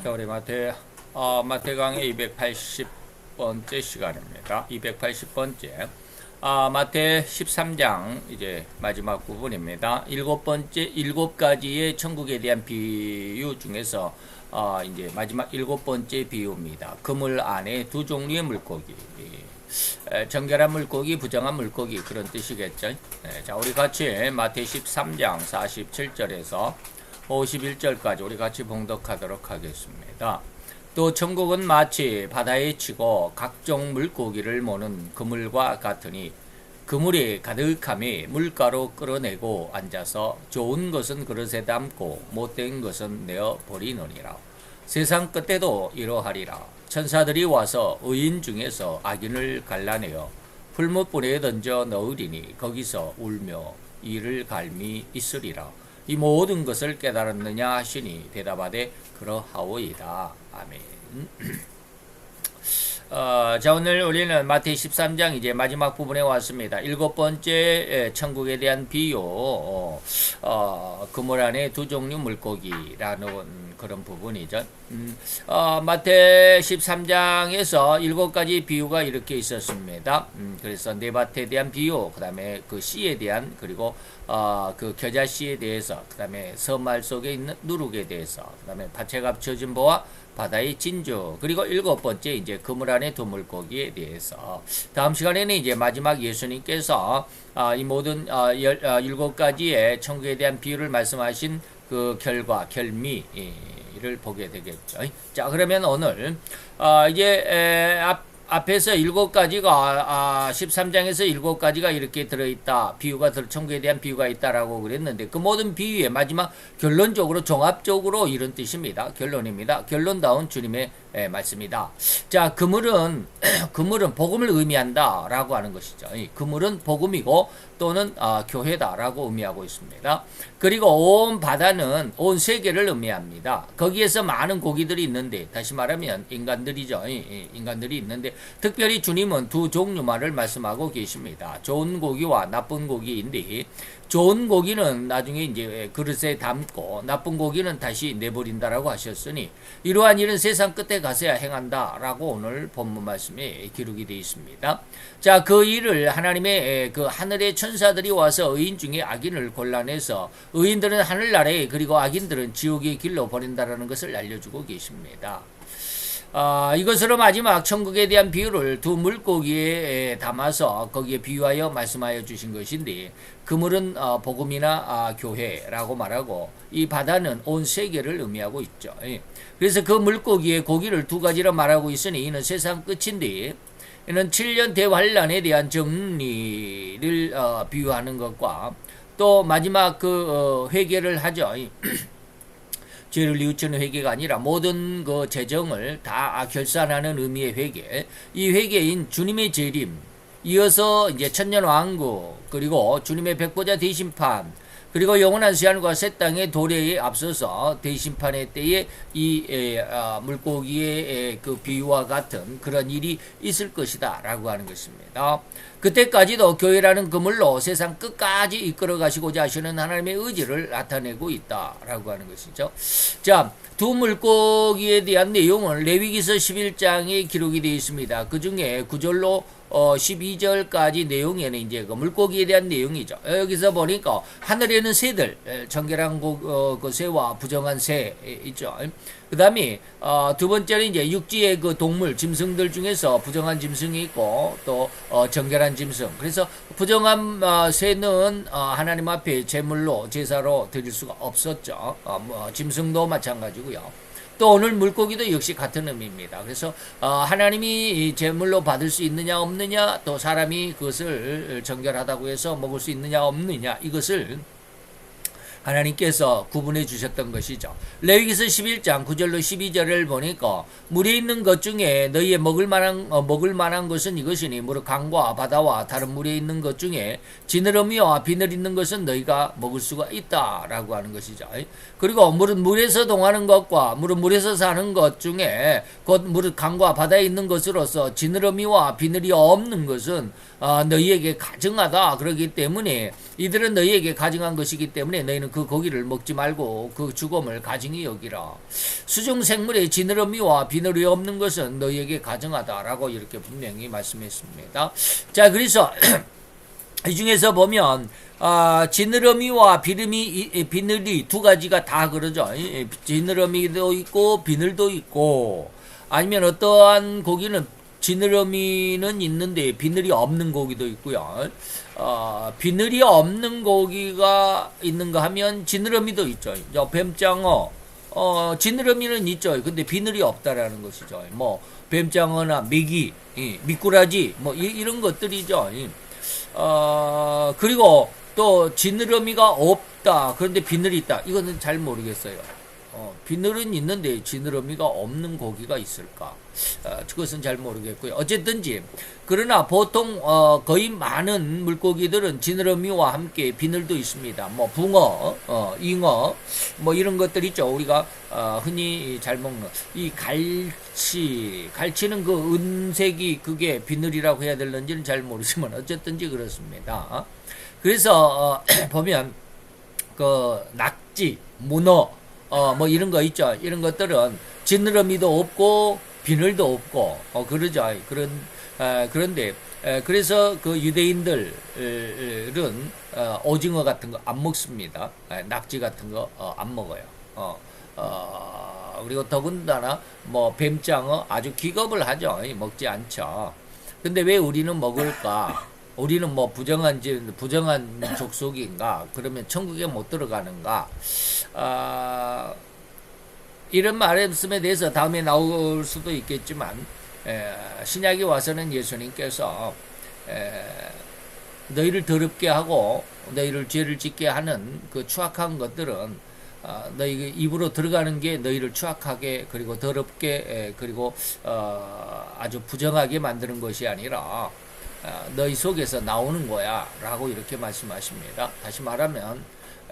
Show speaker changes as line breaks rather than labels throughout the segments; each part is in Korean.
자, 우리 마태 강의 280번째 시간입니다. 280번째. 마태 13장 이제 마지막 부분입니다. 일곱 가지의 천국에 대한 비유 중에서 이제 마지막 7번째 비유입니다. 그물 안에 두 종류의 물고기. 정결한 물고기, 부정한 물고기, 그런 뜻이겠죠. 네, 자, 우리 같이 마태 13장 47절에서 51절까지 우리 같이 봉독하도록 하겠습니다. 또 천국은 마치 바다에 치고 각종 물고기를 모는 그물과 같으니 그물이 가득함이 물가로 끌어내고 앉아서 좋은 것은 그릇에 담고 못된 것은 내어 버리느니라. 세상 끝에도 이러하리라. 천사들이 와서 의인 중에서 악인을 갈라내어 풀무불에 던져 넣으리니 거기서 울며 이를 갈미 있으리라. 이 모든 것을 깨달았느냐 하시니 대답하되 그러하오이다. 아멘. 자, 오늘 우리는 마태 13장 이제 마지막 부분에 왔습니다. 7번째 천국에 대한 비유, 그물 안에 두 종류 물고기라는 그런 부분이죠. 마태 13장에서 7가지 비유가 이렇게 있었습니다. 그래서 네밭에 대한 비유, 그 다음에 그 씨에 대한, 그리고 그 겨자씨에 대해서, 그 다음에 섬말 속에 있는 누룩에 대해서, 그 다음에 밭에 갇혀진 보와 바다의 진주, 그리고 7번째 이제 그물 안의 두 물고기에 대해서, 다음 시간에는 이제 마지막 예수님께서 이 모든 7가지의 천국에 대한 비유를 말씀하신 그 결과, 결미를 보게 되겠죠. 자, 그러면 오늘 이제 앞에서 7가지가 13장에서 7가지가 이렇게 들어있다. 비유가 천국에 대한 비유가 있다라고 그랬는데 그 모든 비유의 마지막 결론적으로 종합적으로 이런 뜻입니다. 결론입니다. 결론다운 주님의 말씀이다. 자, 그물은 복음을 의미한다라고 하는 것이죠. 그물은 복음이고 또는 교회다라고 의미하고 있습니다. 그리고 온 바다는 온 세계를 의미합니다. 거기에서 많은 고기들이 있는데, 다시 말하면 인간들이죠. 인간들이 있는데 특별히 주님은 두 종류만을 말씀하고 계십니다. 좋은 고기와 나쁜 고기인데, 좋은 고기는 나중에 이제 그릇에 담고 나쁜 고기는 다시 내버린다라고 하셨으니 이러한 일은 세상 끝에 가서야 행한다라고 오늘 본문 말씀에 기록이 되어 있습니다. 자, 그 일을 하나님의 그 하늘의 천사들이 와서 의인 중에 악인을 골라내서 의인들은 하늘나라에 그리고 악인들은 지옥의 길로 버린다라는 것을 알려주고 계십니다. 이것으로 마지막 천국에 대한 비유를 두 물고기에 담아서 거기에 비유하여 말씀하여 주신 것인데, 그물은 복음이나 교회라고 말하고 이 바다는 온 세계를 의미하고 있죠. 그래서 그 물고기의 고기를 두 가지로 말하고 있으니 이는 세상 끝인데, 이는 7년 대환란에 대한 정리를 비유하는 것과 또 마지막 그 회개를 하죠. 죄를 뉘우치는 회개가 아니라 모든 그 재정을 다 결산하는 의미의 회개. 이 회개인 주님의 재림, 이어서 이제 천년왕국, 그리고 주님의 백보자 대심판, 그리고 영원한 시한과 새 땅의 도래에 앞서서 대심판의 때에 이 물고기의 그 비유와 같은 그런 일이 있을 것이다 라고 하는 것입니다. 그때까지도 교회라는 그물로 세상 끝까지 이끌어 가시고자 하시는 하나님의 의지를 나타내고 있다라고 하는 것이죠. 자, 두 물고기에 대한 내용은 레위기서 11장에 기록이 되어 있습니다. 그 중에 9절로 12절까지 내용에는 이제 그 물고기에 대한 내용이죠. 여기서 보니까 하늘에는 새들, 정결한 그 새와 부정한 새 있죠. 그 다음에 두 번째는 이제 육지의 그 동물, 짐승들 중에서 부정한 짐승이 있고 또 정결한 짐승. 그래서 부정한 새는 하나님 앞에 제물로 제사로 드릴 수가 없었죠. 짐승도 마찬가지고요. 또 오늘 물고기도 역시 같은 의미입니다. 그래서 하나님이 제물로 받을 수 있느냐 없느냐, 또 사람이 그것을 정결하다고 해서 먹을 수 있느냐 없느냐, 이것을 하나님께서 구분해 주셨던 것이죠. 레위기서 11장 9절로 12절을 보니까 물에 있는 것 중에 너희의 먹을 만한 것은 이것이니 무릇 강과 바다와 다른 물에 있는 것 중에 지느러미와 비늘 있는 것은 너희가 먹을 수가 있다라고 하는 것이죠. 그리고 무릇 물에서 동하는 것과 무릇 물에서 사는 것 중에 곧 무릇 강과 바다에 있는 것으로서 지느러미와 비늘이 없는 것은 너희에게 가증하다. 그렇기 때문에 이들은 너희에게 가증한 것이기 때문에 너희는 그 고기를 먹지 말고 그 죽음을 가증히 여기라. 수중생물의 지느러미와 비늘이 없는 것은 너희에게 가증하다라고 이렇게 분명히 말씀했습니다. 자, 그래서 이 중에서 보면 지느러미와 비늘이 두 가지가 다 그러죠. 지느러미도 있고 비늘도 있고, 아니면 어떠한 고기는 지느러미는 있는데 비늘이 없는 고기도 있고요. 비늘이 없는 고기가 있는가 하면 지느러미도 있죠. 뱀장어, 지느러미는 있죠. 근데 비늘이 없다라는 것이죠. 뭐 뱀장어나 메기, 미꾸라지, 뭐 이런 것들이죠. 그리고 또 지느러미가 없다. 그런데 비늘이 있다. 이거는 잘 모르겠어요. 비늘은 있는데 지느러미가 없는 고기가 있을까? 그것은 잘 모르겠고요. 어쨌든지 그러나 보통 거의 많은 물고기들은 지느러미와 함께 비늘도 있습니다. 뭐 붕어, 잉어, 뭐 이런 것들 있죠. 우리가 흔히 잘 먹는 이 갈치는 그 은색이 그게 비늘이라고 해야 될는지는 잘 모르지만 어쨌든지 그렇습니다. 그래서 보면 그 낙지, 문어, 뭐 이런 거 있죠. 이런 것들은 지느러미도 없고 비늘도 없고 그러죠. 그런데 그래서 그 유대인들은 오징어 같은 거 안 먹습니다. 낙지 같은 거 안 먹어요. 그리고 더군다나 뭐 뱀장어 아주 기겁을 하죠. 먹지 않죠. 근데 왜 우리는 먹을까? 우리는 뭐 부정한 족속인가? 그러면 천국에 못 들어가는가? 이런 말씀에 대해서 다음에 나올 수도 있겠지만, 신약에 와서는 예수님께서 너희를 더럽게 하고 너희를 죄를 짓게 하는 그 추악한 것들은 너희 입으로 들어가는 게 너희를 추악하게 그리고 더럽게 그리고 아주 부정하게 만드는 것이 아니라 너희 속에서 나오는 거야 라고 이렇게 말씀하십니다. 다시 말하면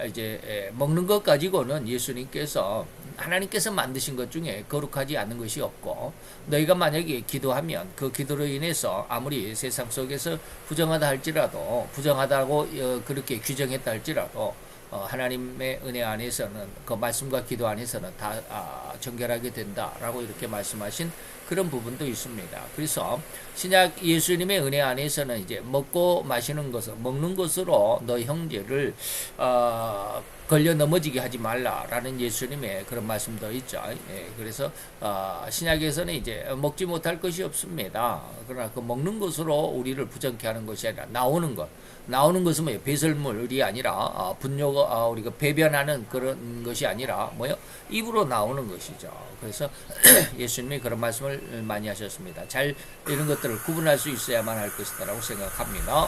이제 먹는 것 가지고는 예수님께서 하나님께서 만드신 것 중에 거룩하지 않은 것이 없고, 너희가 만약에 기도하면 그 기도로 인해서 아무리 세상 속에서 부정하다 할지라도 부정하다고 그렇게 규정했다 할지라도 하나님의 은혜 안에서는 그 말씀과 기도 안에서는 다 정결하게 된다라고 이렇게 말씀하신 그런 부분도 있습니다. 그래서 신약 예수님의 은혜 안에서는 이제 먹고 마시는 것을 먹는 것으로 너 형제를 걸려 넘어지게 하지 말라라는 예수님의 그런 말씀도 있죠. 그래서 신약에서는 이제 먹지 못할 것이 없습니다. 그러나 그 먹는 것으로 우리를 부정케 하는 것이 아니라 나오는 것은 뭐예요? 배설물이 아니라 분뇨가 우리가 배변하는 그런 것이 아니라 뭐요? 입으로 나오는 것이죠. 그래서 예수님이 그런 말씀을 많이 하셨습니다. 잘 이런 것들을 구분할 수 있어야만 할 것이다라고 생각합니다.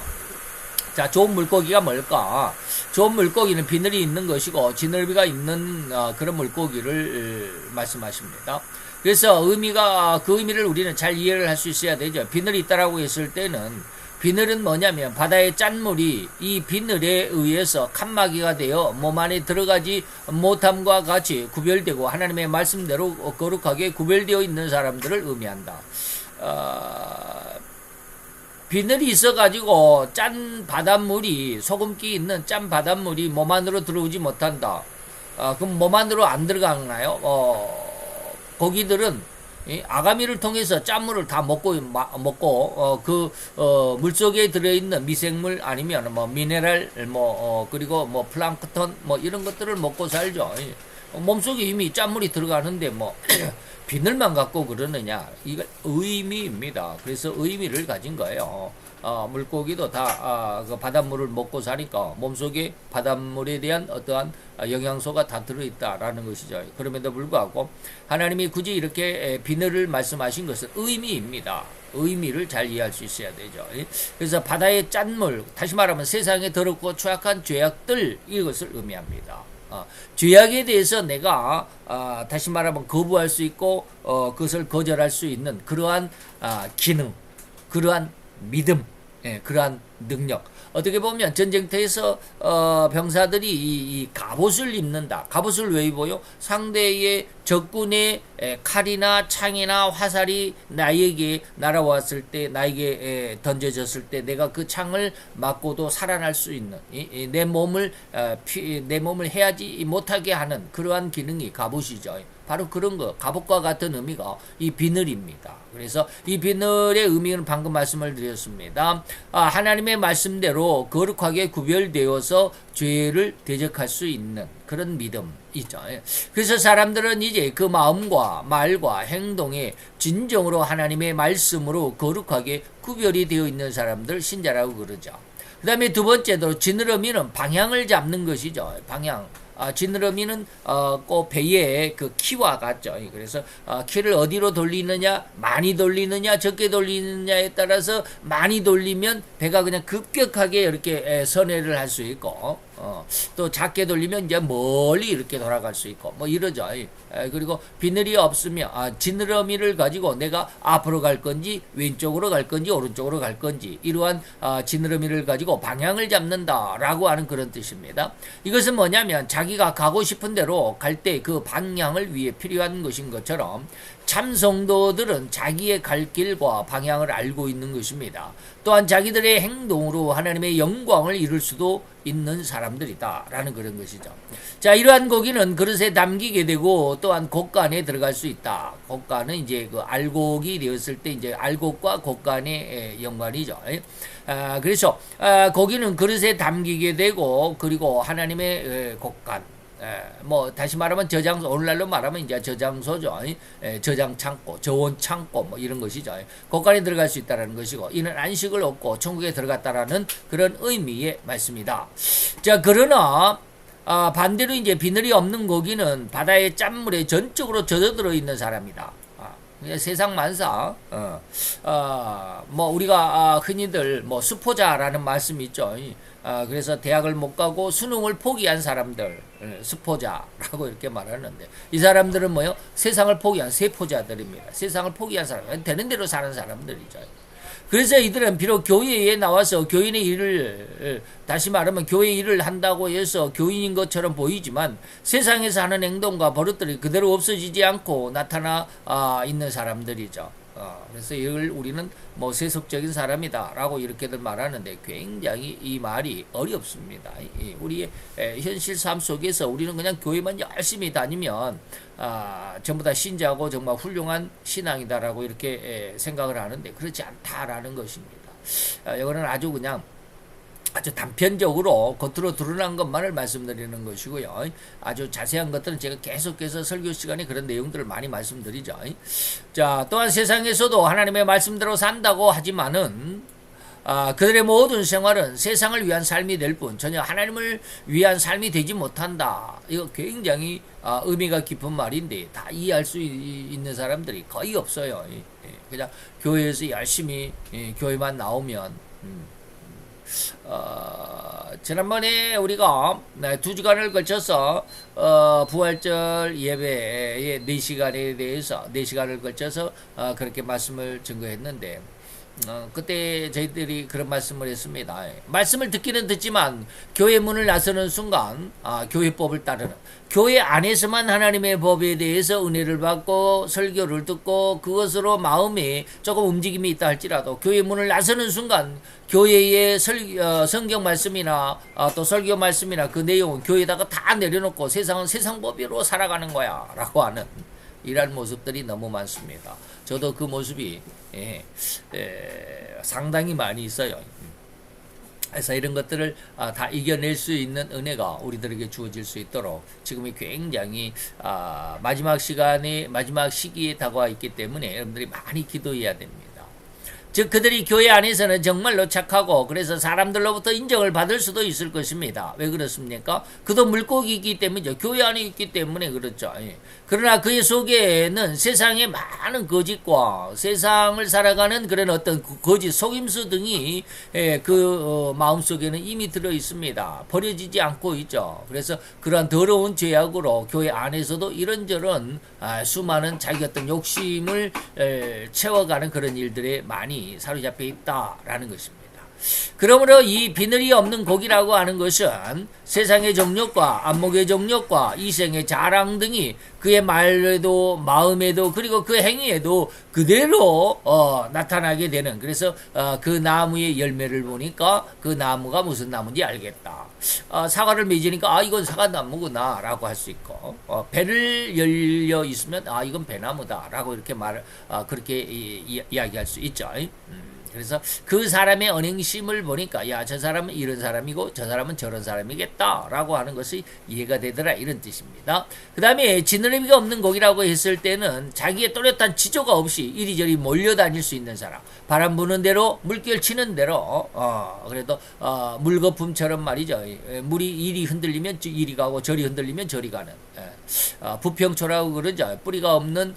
자, 좋은 물고기가 뭘까? 좋은 물고기는 비늘이 있는 것이고 지느러미가 있는 그런 물고기를 말씀하십니다. 그래서 그 의미를 우리는 잘 이해를 할 수 있어야 되죠. 비늘이 있다라고 했을 때는 비늘은 뭐냐면 바다의 짠물이 이 비늘에 의해서 칸막이가 되어 몸 안에 들어가지 못함과 같이 구별되고 하나님의 말씀대로 거룩하게 구별되어 있는 사람들을 의미한다. 비늘이 있어가지고 짠 바닷물이 소금기 있는 짠 바닷물이 몸 안으로 들어오지 못한다. 그럼 몸 안으로 안 들어가나요? 고기들은 아가미를 통해서 짠물을 다 먹고 물속에 들어있는 미생물 아니면 뭐 미네랄 그리고 뭐 플랑크톤 이런 것들을 먹고 살죠. 몸속에 이미 짠물이 들어가는데 비늘만 갖고 그러느냐? 이거 의미입니다. 그래서 의미를 가진 거예요. 물고기도 다 그 바닷물을 먹고 사니까 몸속에 바닷물에 대한 어떠한 영양소가 다 들어있다라는 것이죠. 그럼에도 불구하고 하나님이 굳이 이렇게 비늘을 말씀하신 것은 의미입니다. 의미를 잘 이해할 수 있어야 되죠. 그래서 바다의 짠물, 다시 말하면 세상에 더럽고 추악한 죄악들, 이것을 의미합니다. 죄악에 대해서 내가 다시 말하면 거부할 수 있고 그것을 거절할 수 있는 그러한 기능, 그러한 믿음, 그러한 능력. 어떻게 보면 전쟁터에서 병사들이 이 갑옷을 입는다. 갑옷을 왜 입어요? 상대의 적군의 칼이나 창이나 화살이 나에게 날아왔을 때, 나에게 던져졌을 때 내가 그 창을 맞고도 살아날 수 있는 내 몸을 해하지 못하게 하는 그러한 기능이 갑옷이죠. 바로 그런 거, 갑옷과 같은 의미가 이 비늘입니다. 그래서 이 비늘의 의미는 방금 말씀을 드렸습니다. 하나님의 말씀대로 거룩하게 구별되어서 죄를 대적할 수 있는 그런 믿음이죠. 그래서 사람들은 이제 그 마음과 말과 행동에 진정으로 하나님의 말씀으로 거룩하게 구별이 되어 있는 사람들 신자라고 그러죠. 그 다음에 두 번째로 지느러미는 방향을 잡는 것이죠. 방향. 지느러미는 꼭 배의 그 키와 같죠. 그래서 키를 어디로 돌리느냐, 많이 돌리느냐, 적게 돌리느냐에 따라서 많이 돌리면 배가 그냥 급격하게 이렇게 선회를 할 수 있고, 또 작게 돌리면 이제 멀리 이렇게 돌아갈 수 있고, 뭐 이러죠. 그리고 비늘이 없으면 지느러미를 가지고 내가 앞으로 갈 건지 왼쪽으로 갈 건지 오른쪽으로 갈 건지 이러한 지느러미를 가지고 방향을 잡는다라고 하는 그런 뜻입니다. 이것은 뭐냐면 자기가 가고 싶은 대로 갈 때 그 방향을 위해 필요한 것인 것처럼 참 성도들은 자기의 갈 길과 방향을 알고 있는 것입니다. 또한 자기들의 행동으로 하나님의 영광을 이룰 수도 있는 사람들이다라는 그런 것이죠. 자, 이러한 고기는 그릇에 담기게 되고 또한 곡간에 들어갈 수 있다. 곡간은 이제 그 알곡이 되었을 때 이제 알곡과 곡간의 연관이죠. 그래서 고기는 그릇에 담기게 되고 그리고 하나님의 곡간. 뭐 다시 말하면 저장소, 오늘날로 말하면 이제 저장소죠. 저장 창고, 저온 창고 뭐 이런 것이죠. 곳간에 들어갈 수 있다라는 것이고 이는 안식을 얻고 천국에 들어갔다라는 그런 의미의 말씀이다. 자, 그러나 반대로 이제 비늘이 없는 고기는 바다의 짠물에 전적으로 젖어들어 있는 사람이다. 세상 만사, 뭐 우리가 흔히들 뭐 수포자라는 말씀이 있죠. 그래서 대학을 못 가고 수능을 포기한 사람들, 수포자라고 이렇게 말하는데 이 사람들은 뭐요? 세상을 포기한 세포자들입니다. 세상을 포기한 사람, 되는 대로 사는 사람들이죠. 그래서 이들은 비록 교회에 나와서 교인의 일을, 다시 말하면 교회 일을 한다고 해서 교인인 것처럼 보이지만 세상에서 하는 행동과 버릇들이 그대로 없어지지 않고 나타나 있는 사람들이죠. 그래서 이걸 우리는 뭐 세속적인 사람이다라고 이렇게들 말하는데 굉장히 이 말이 어렵습니다. 우리의 현실 삶 속에서 우리는 그냥 교회만 열심히 다니면 전부 다 신자고 정말 훌륭한 신앙이다라고 이렇게 생각을 하는데 그렇지 않다라는 것입니다. 이거는 아주 그냥 아주 단편적으로 겉으로 드러난 것만을 말씀드리는 것이고요. 아주 자세한 것들은 제가 계속해서 설교 시간에 그런 내용들을 많이 말씀드리죠. 자, 또한 세상에서도 하나님의 말씀대로 산다고 하지만은 그들의 모든 생활은 세상을 위한 삶이 될 뿐 전혀 하나님을 위한 삶이 되지 못한다. 이거 굉장히 의미가 깊은 말인데 다 이해할 수 있는 사람들이 거의 없어요. 그냥 교회에서 열심히 교회만 나오면 지난번에 우리가 2주간을 걸쳐서 부활절 예배의 4시간에 대해서 4시간을 걸쳐서 그렇게 말씀을 증거했는데 그때 저희들이 그런 말씀을 했습니다. 말씀을 듣기는 듣지만 교회 문을 나서는 순간 교회법을 따르는 교회 안에서만 하나님의 법에 대해서 은혜를 받고 설교를 듣고 그것으로 마음에 조금 움직임이 있다 할지라도 교회 문을 나서는 순간 교회의 성경 말씀이나 또 설교 말씀이나 그 내용은 교회에다가 다 내려놓고 세상은 세상 법으로 살아가는 거야 라고 하는 이런 모습들이 너무 많습니다. 저도 그 모습이 상당히 많이 있어요. 그래서 이런 것들을 다 이겨낼 수 있는 은혜가 우리들에게 주어질 수 있도록 지금이 굉장히 마지막 시기에 다가와 있기 때문에 여러분들이 많이 기도해야 됩니다. 즉 그들이 교회 안에서는 정말로 착하고 그래서 사람들로부터 인정을 받을 수도 있을 것입니다. 왜 그렇습니까? 그도 물고기이기 때문이죠. 교회 안에 있기 때문에 그렇죠. 그러나 그의 속에는 세상의 많은 거짓과 세상을 살아가는 그런 어떤 거짓 속임수 등이 그 마음속에는 이미 들어 있습니다. 버려지지 않고 있죠. 그래서 그러한 더러운 죄악으로 교회 안에서도 이런저런 수많은 자기 어떤 욕심을 채워가는 그런 일들에 많이 사로잡혀 있다라는 것입니다. 그러므로 이 비늘이 없는 고기라고 하는 것은 세상의 정욕과 안목의 정욕과 이생의 자랑 등이 그의 말에도 마음에도 그리고 그 행위에도 그대로 나타나게 되는, 그래서 그 나무의 열매를 보니까 그 나무가 무슨 나무인지 알겠다. 사과를 맺으니까 이건 사과나무구나 라고 할 수 있고, 배를 열려 있으면 이건 배나무다 라고 이렇게 그렇게 이야기할 수 있죠. 그래서 그 사람의 언행심을 보니까 저 사람은 이런 사람이고 저 사람은 저런 사람이겠다 라고 하는 것이 이해가 되더라, 이런 뜻입니다. 그 다음에 지느러미가 없는 고기라고 했을 때는 자기의 또렷한 지조가 없이 이리저리 몰려다닐 수 있는 사람, 바람 부는 대로 물결 치는 대로 그래도 물거품처럼 말이죠. 물이 이리 흔들리면 이리 가고 저리 흔들리면 저리 가는, 부평초라고 그러죠. 뿌리가 없는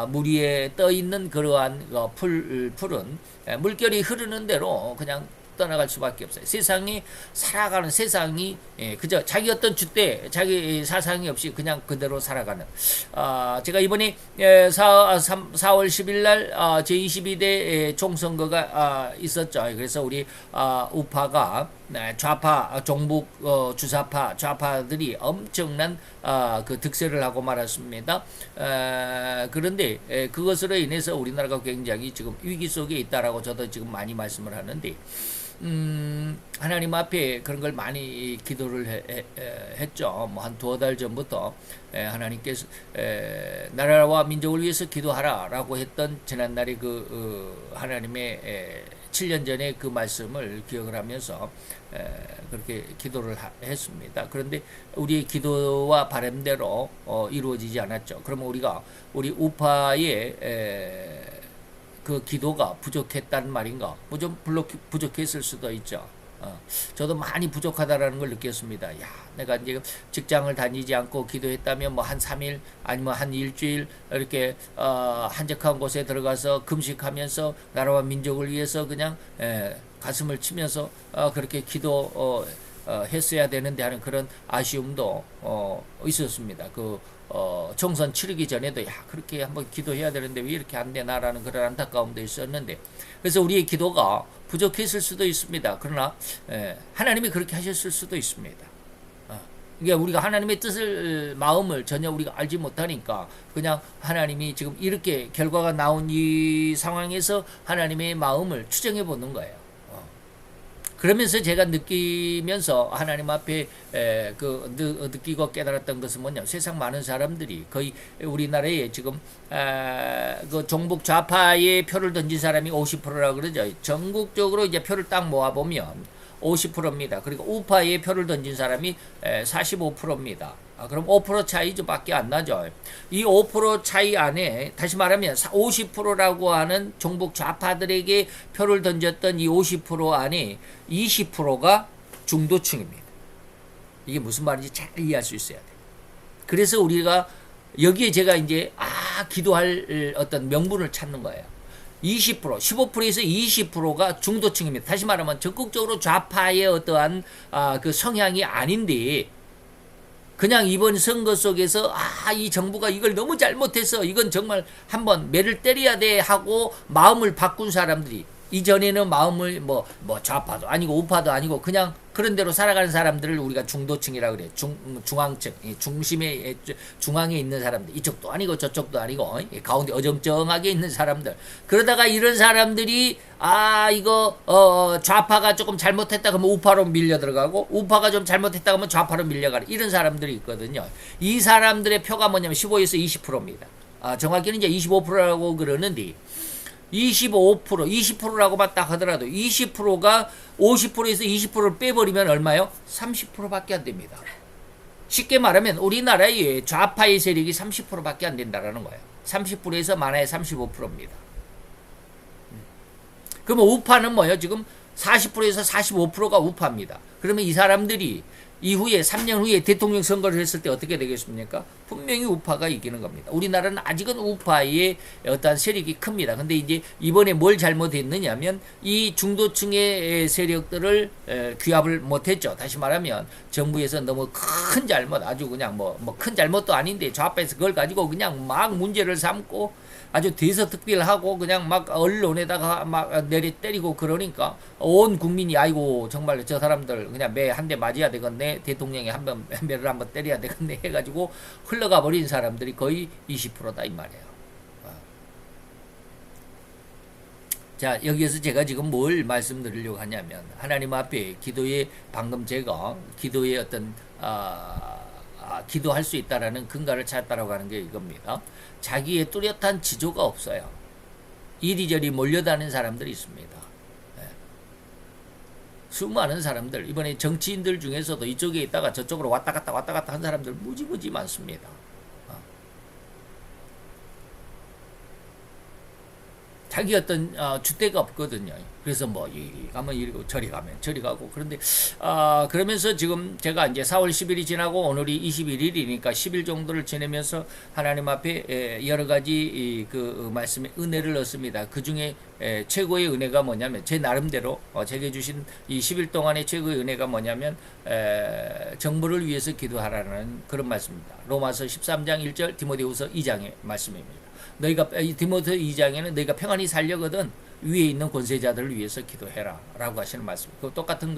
물 위에 떠 있는 그러한 풀은 물결이 흐르는 대로 그냥 떠나갈 수밖에 없어요. 세상이 살아가는, 세상이 그저 자기 어떤 줏대, 자기 사상이 없이 그냥 그대로 살아가는. 제가 이번에 4월 10일 날 제22대 총선거가 있었죠. 그래서 우리 우파가 좌파, 종북 주사파 좌파들이 엄청난 그 득세를 하고 말았습니다. 그런데 그것으로 인해서 우리나라가 굉장히 지금 위기 속에 있다라고 저도 지금 많이 말씀을 하는데, 하나님 앞에 그런 걸 많이 기도를 했죠. 뭐 한 2달 전부터 하나님께서 나라와 민족을 위해서 기도하라 라고 했던 지난날에 하나님의 7년 전에 그 말씀을 기억을 하면서 그렇게 기도를 했습니다. 그런데 우리의 기도와 바람대로 이루어지지 않았죠. 그러면 우리 우파의 그 기도가 부족했단 말인가? 뭐 좀 부족했을 수도 있죠. 저도 많이 부족하다라는 걸 느꼈습니다. 내가 이제 직장을 다니지 않고 기도했다면 뭐 한 3일 아니면 한 일주일 이렇게 한적한 곳에 들어가서 금식하면서 나라와 민족을 위해서 그냥 가슴을 치면서 그렇게 기도 했어야 되는데 하는 그런 아쉬움도 있었습니다. 총선 치르기 전에도 그렇게 한번 기도해야 되는데 왜 이렇게 안 되나라는 그런 안타까움도 있었는데, 그래서 우리의 기도가 부족했을 수도 있습니다. 그러나 하나님이 그렇게 하셨을 수도 있습니다. 그러니까 우리가 하나님의 뜻을, 마음을 전혀 우리가 알지 못하니까 그냥 하나님이 지금 이렇게 결과가 나온 이 상황에서 하나님의 마음을 추정해 보는 거예요. 그러면서 제가 느끼면서 하나님 앞에 느끼고 깨달았던 것은 뭐냐, 세상 많은 사람들이 거의 우리나라에 지금 그 종북 좌파의 표를 던진 사람이 50%라고 그러죠. 전국적으로 이제 표를 딱 모아보면 50%입니다. 그리고 우파의 표를 던진 사람이 45%입니다. 그럼 5% 차이밖에 안 나죠. 이 5% 차이 안에 다시 말하면 50%라고 하는 종북 좌파들에게 표를 던졌던 이 50% 안에 20%가 중도층입니다. 이게 무슨 말인지 잘 이해할 수 있어야 돼요. 그래서 우리가 여기에 제가 이제 기도할 어떤 명분을 찾는 거예요. 20%, 15%에서 20%가 중도층입니다. 다시 말하면 적극적으로 좌파의 어떠한 그 성향이 아닌데, 그냥 이번 선거 속에서 이 정부가 이걸 너무 잘못해서 이건 정말 한번 매를 때려야 돼 하고 마음을 바꾼 사람들이, 이전에는 마음을 뭐 좌파도 아니고 우파도 아니고 그냥 그런 대로 살아가는 사람들을 우리가 중도층이라고 그래요. 중앙층, 중심에, 중앙에 있는 사람들, 이쪽도 아니고 저쪽도 아니고 가운데 어정쩡하게 있는 사람들. 그러다가 이런 사람들이 이거 좌파가 조금 잘못했다 그러면 우파로 밀려 들어가고, 우파가 좀 잘못했다 그러면 좌파로 밀려가는 이런 사람들이 있거든요. 이 사람들의 표가 뭐냐면 15에서 20%입니다. 정확히는 이제 25%라고 그러는데, 25%, 20%라고만 딱 하더라도 20%가 50%에서 20%를 빼버리면 얼마요? 30%밖에 안 됩니다. 쉽게 말하면 우리나라의 좌파의 세력이 30%밖에 안 된다라는 거예요. 30%에서 많아야 35%입니다. 그러면 우파는 뭐예요? 지금 40%에서 45%가 우파입니다. 그러면 이 사람들이 이후에 3년 후에 대통령 선거를 했을 때 어떻게 되겠습니까? 분명히 우파가 이기는 겁니다. 우리나라는 아직은 우파의 어떤 세력이 큽니다. 근데 이제 이번에 뭘 잘못했느냐면 이 중도층의 세력들을 규합을 못했죠. 다시 말하면 정부에서 너무 큰 잘못, 아주 그냥 뭐 큰 잘못도 아닌데 좌파에서 그걸 가지고 그냥 막 문제를 삼고 아주 대서특필하고 그냥 막 언론에다가 막 내리 때리고 그러니까 온 국민이 아이고 정말 저 사람들 그냥 매 한 대 맞아야 되겠네, 대통령이 한번 매를 한번 때려야 되겠네 해가지고 흘러가 버린 사람들이 거의 20%다 이 말이에요. 자, 여기에서 제가 지금 뭘 말씀드리려고 하냐면 하나님 앞에 기도에 방금 제가 기도의 어떤 기도할 수 있다라는 근간을 찾았다라고 하는 게 이겁니다. 자기의 뚜렷한 지조가 없어요. 이리저리 몰려다니는 사람들이 있습니다. 네. 수많은 사람들, 이번에 정치인들 중에서도 이쪽에 있다가 저쪽으로 왔다 갔다 한 사람들 무지무지 많습니다. 자기 어떤 줏대가 없거든요. 그래서 뭐 이리 가면 이리고 저리 가면 저리 가고 그런데 그러면서 지금 제가 이제 4월 10일이 지나고 오늘이 21일이니까 10일 정도를 지내면서 하나님 앞에 여러 가지 그 말씀의 은혜를 얻습니다. 그 중에 최고의 은혜가 뭐냐면 제 나름대로 제게 주신 이 10일 동안의 최고의 은혜가 뭐냐면 정부를 위해서 기도하라는 그런 말씀입니다. 로마서 13장 1절, 디모데후서 2장의 말씀입니다. 너희가 디모데 2장에는 너희가 평안히 살려거든 위에 있는 권세자들을 위해서 기도해라 라고 하시는 말씀. 그 똑같은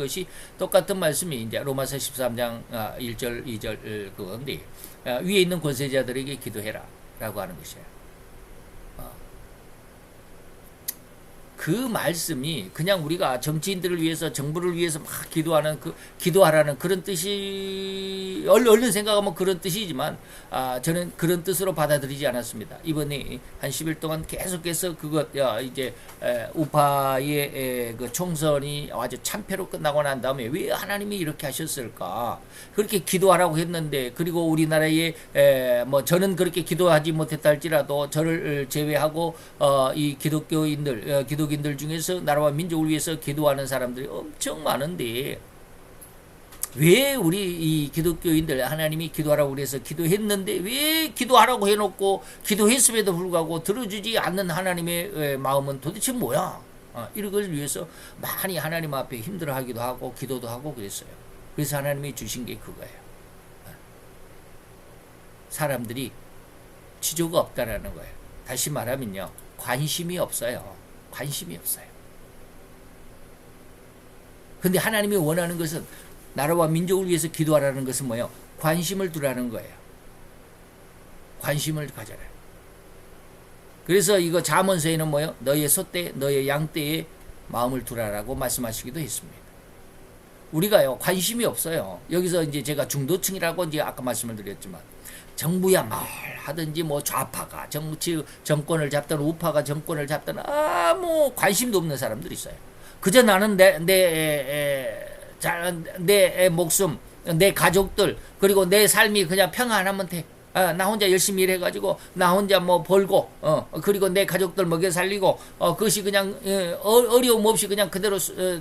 말씀이 이제 로마서 13장 1절 2절 그건데 위에 있는 권세자들에게 기도해라 라고 하는 것이에요. 그 말씀이 그냥 우리가 정치인들을 위해서 정부를 위해서 막 기도하라는 그런 뜻이 얼른 생각하면 그런 뜻이지만 저는 그런 뜻으로 받아들이지 않았습니다. 이번에 한 10일 동안 계속해서 그것 이제 우파의 그 총선이 아주 참패로 끝나고 난 다음에 왜 하나님이 이렇게 하셨을까? 그렇게 기도하라고 했는데 그리고 우리나라에 뭐 저는 그렇게 기도하지 못했다 할지라도 저를 제외하고 이 기독교인들 중에서 나라와 민족을 위해서 기도하는 사람들이 엄청 많은데 왜 우리 이 기독교인들 하나님이 기도하라고 그래서 기도했는데 왜 기도하라고 해놓고 기도했음에도 불구하고 들어주지 않는 하나님의 마음은 도대체 뭐야? 이런 걸 위해서 많이 하나님 앞에 힘들어하기도 하고 기도도 하고 그랬어요. 그래서 하나님이 주신 게 그거예요. 사람들이 지조가 없다라는 거예요. 다시 말하면요, 관심이 없어요. 관심이 없어요. 근데 하나님이 원하는 것은 나라와 민족을 위해서 기도하라는 것은 뭐예요? 관심을 두라는 거예요. 관심을 가져라. 그래서 이거 잠언서에는 뭐예요? 너의 소떼, 너의 양떼에 마음을 두라라고 말씀하시기도 했습니다. 우리가요, 관심이 없어요. 여기서 이제 제가 중도층이라고 이제 아까 말씀을 드렸지만 정부야 뭘 하든지 뭐 좌파가 정권을 잡든 우파가 정권을 잡든 뭐 관심도 없는 사람들이 있어요. 그저 나는 내 목숨, 내 가족들 그리고 내 삶이 그냥 평안하면 돼. 나 혼자 열심히 일해가지고 나 혼자 뭐 벌고 그리고 내 가족들 먹여 살리고 그것이 그냥 어려움 없이 그냥 그대로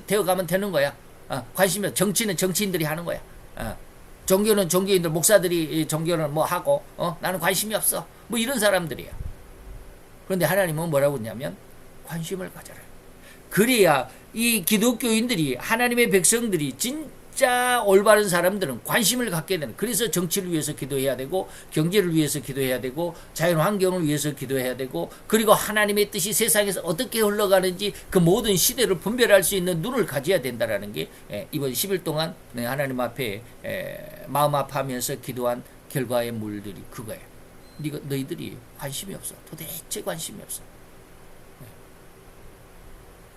되어가면 되는 거야. 관심이 정치는 정치인들이 하는 거야. 종교는 종교인들 목사들이 종교는 뭐 하고 나는 관심이 없어 뭐 이런 사람들이야. 그런데 하나님은 뭐라고 했냐면 관심을 가져라. 그래야 이 기독교인들이 하나님의 백성들이 진짜 올바른 사람들은 관심을 갖게 되는. 그래서 정치를 위해서 기도해야 되고 경제를 위해서 기도해야 되고 자연환경을 위해서 기도해야 되고 그리고 하나님의 뜻이 세상에서 어떻게 흘러가는지 그 모든 시대를 분별할 수 있는 눈을 가져야 된다라는 게 이번 10일 동안 하나님 앞에 마음 아파하면서 기도한 결과의 물들이 그거예요. 너희들이 관심이 없어. 도대체 관심이 없어.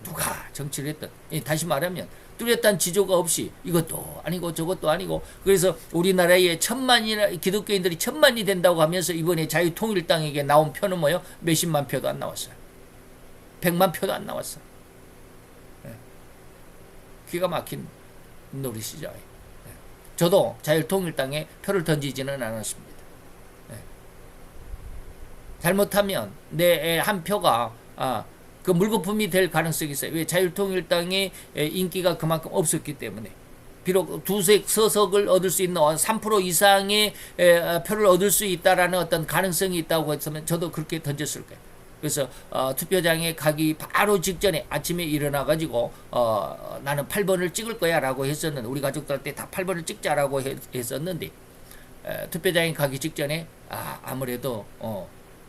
누가 정치를 했든 다시 말하면 뚜렷한 지조가 없이 이것도 아니고 저것도 아니고 그래서 우리나라에 기독교인들이 1000만이 된다고 하면서 이번에 자유통일당에게 나온 표는 뭐예요? 몇십만 표도 안 나왔어요. 100만 표도 안 나왔어. 기가 막힌 노릇이죠. 저도 자유통일당에 표를 던지지는 않았습니다. 잘못하면 내 한 표가 그 물거품이 될 가능성이 있어요. 왜? 자유통일당의 인기가 그만큼 없었기 때문에. 비록 두색 서석을 얻을 수 있는 3% 이상의 표를 얻을 수 있다라는 어떤 가능성이 있다고 했으면 저도 그렇게 던졌을 거예요. 그래서 투표장에 가기 바로 직전에 아침에 일어나가지고 나는 8번을 찍을 거야 라고 했었는데 우리 가족들한테 다 8번을 찍자라고 했었는데 투표장에 가기 직전에 아무래도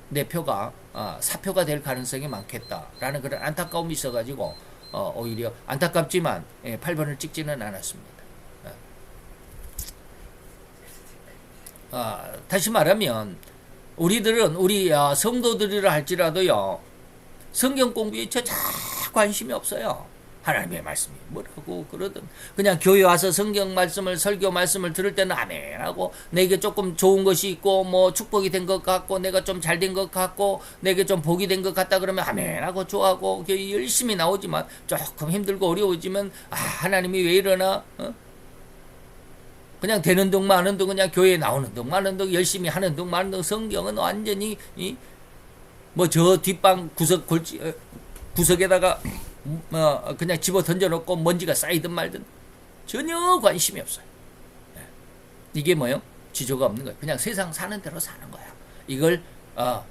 내 표가 사표가 될 가능성이 많겠다라는 그런 안타까움이 있어가지고 오히려 안타깝지만 8번을 찍지는 않았습니다. 다시 말하면 우리들은 우리 성도들이라 할지라도요, 성경 공부에 저 관심이 없어요. 하나님의 말씀이 뭐라고 그러든 그냥 교회 와서 성경 말씀을 설교 말씀을 들을 때는 아멘하고, 내게 조금 좋은 것이 있고 뭐 축복이 된 것 같고 내가 좀 잘 된 것 같고 내게 좀 복이 된 것 같다 그러면 아멘하고 좋아하고 교회 열심히 나오지만 조금 힘들고 어려워지면 하나님이 왜 이러나, 그냥 되는 둥 마는 둥, 그냥 교회에 나오는 둥 마는 둥, 열심히 하는 둥 마는 둥. 성경은 완전히 뭐 저 뒷방 구석에다가 그냥 집어 던져놓고 먼지가 쌓이든 말든 전혀 관심이 없어요. 이게 뭐요? 지조가 없는 거예요. 그냥 세상 사는 대로 사는 거야. 이걸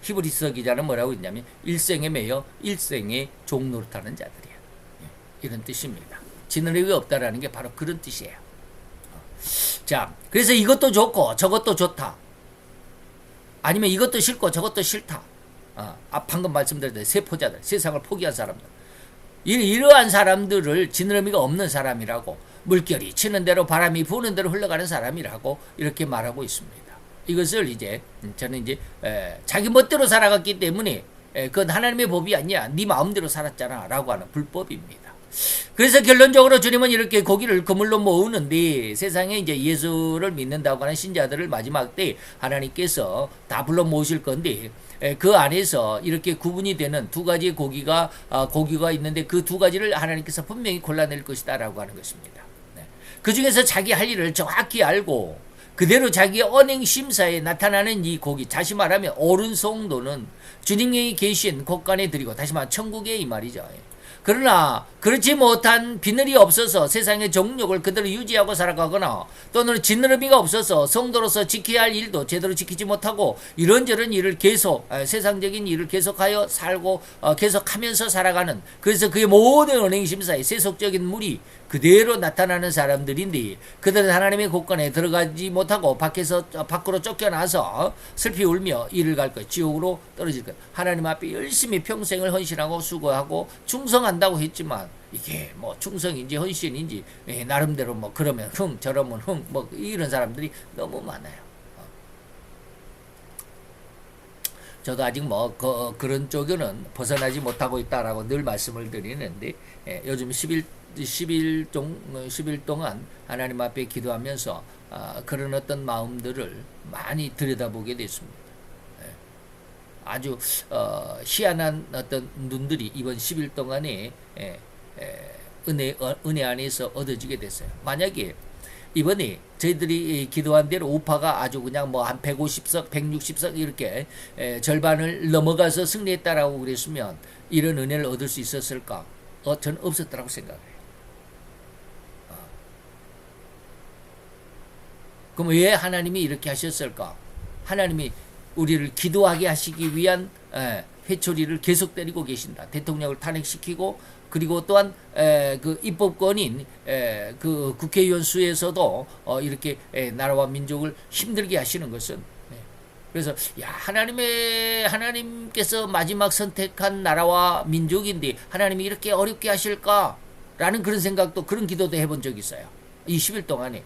히브리서 기자는 뭐라고 했냐면 일생에 매여 일생에 종노릇하는 자들이야. 이런 뜻입니다. 지느러미 없다라는 게 바로 그런 뜻이에요. 자, 그래서 이것도 좋고 저것도 좋다. 아니면 이것도 싫고 저것도 싫다. 방금 말씀드렸던 세포자들, 세상을 포기한 사람들. 이러한 사람들을 지느러미가 없는 사람이라고, 물결이 치는 대로 바람이 부는 대로 흘러가는 사람이라고 이렇게 말하고 있습니다. 이것을 이제 저는 이제 자기 멋대로 살아갔기 때문에 그건 하나님의 법이 아니야, 네 마음대로 살았잖아 라고 하는 불법입니다. 그래서 결론적으로 주님은 이렇게 고기를 그물로 모으는데, 세상에 이제 예수를 믿는다고 하는 신자들을 마지막 때 하나님께서 다 불러 모으실 건데, 그 안에서 이렇게 구분이 되는 두 가지의 고기가 있는데 그 두 가지를 하나님께서 분명히 골라낼 것이다 라고 하는 것입니다. 그 중에서 자기 할 일을 정확히 알고 그대로 자기의 언행심사에 나타나는 이 고기, 다시 말하면 옳은 성도는 주님이 계신 곳간에 드리고, 다시 말하면 천국에 이 말이죠. 그러나 그렇지 못한 비늘이 없어서 세상의 정욕을 그대로 유지하고 살아가거나, 또는 지느러미가 없어서 성도로서 지켜야 할 일도 제대로 지키지 못하고 이런저런 일을 계속, 세상적인 일을 계속하여 살고 계속하면서 살아가는, 그래서 그의 모든 언행심사에 세속적인 물이 그대로 나타나는 사람들인데, 그들은 하나님의 곳간에 들어가지 못하고 밖으로 쫓겨나서 슬피 울며 이를 갈 것, 지옥으로 떨어질 것. 하나님 앞에 열심히 평생을 헌신하고 수고하고 충성한다고 했지만 이게 뭐 충성인지 헌신인지 나름대로 뭐 그러면 저러면 뭐 이런 사람들이 너무 많아요. 저도 아직 뭐 그런 쪽에는 벗어나지 못하고 있다라고 늘 말씀을 드리는데, 요즘 10일 동안 하나님 앞에 기도하면서 그런 어떤 마음들을 많이 들여다보게 됐습니다. 아주 희한한 어떤 눈들이 이번 10일 동안에 은혜 안에서 얻어지게 됐어요. 만약에 이번에 저희들이 기도한 대로 우파가 아주 그냥 뭐 한 150석, 160석 이렇게 절반을 넘어가서 승리했다라고 그랬으면 이런 은혜를 얻을 수 있었을까? 저는 없었다라고 생각해요. 그럼 왜 하나님이 이렇게 하셨을까? 하나님이 우리를 기도하게 하시기 위한 회초리를 계속 때리고 계신다. 대통령을 탄핵시키고, 그리고 또한 그 입법권인 그 국회의원 수에서도 이렇게 나라와 민족을 힘들게 하시는 것은, 그래서 하나님께서 마지막 선택한 나라와 민족인데 하나님이 이렇게 어렵게 하실까라는 그런 생각도, 그런 기도도 해본 적이 있어요. 이 10일 동안에.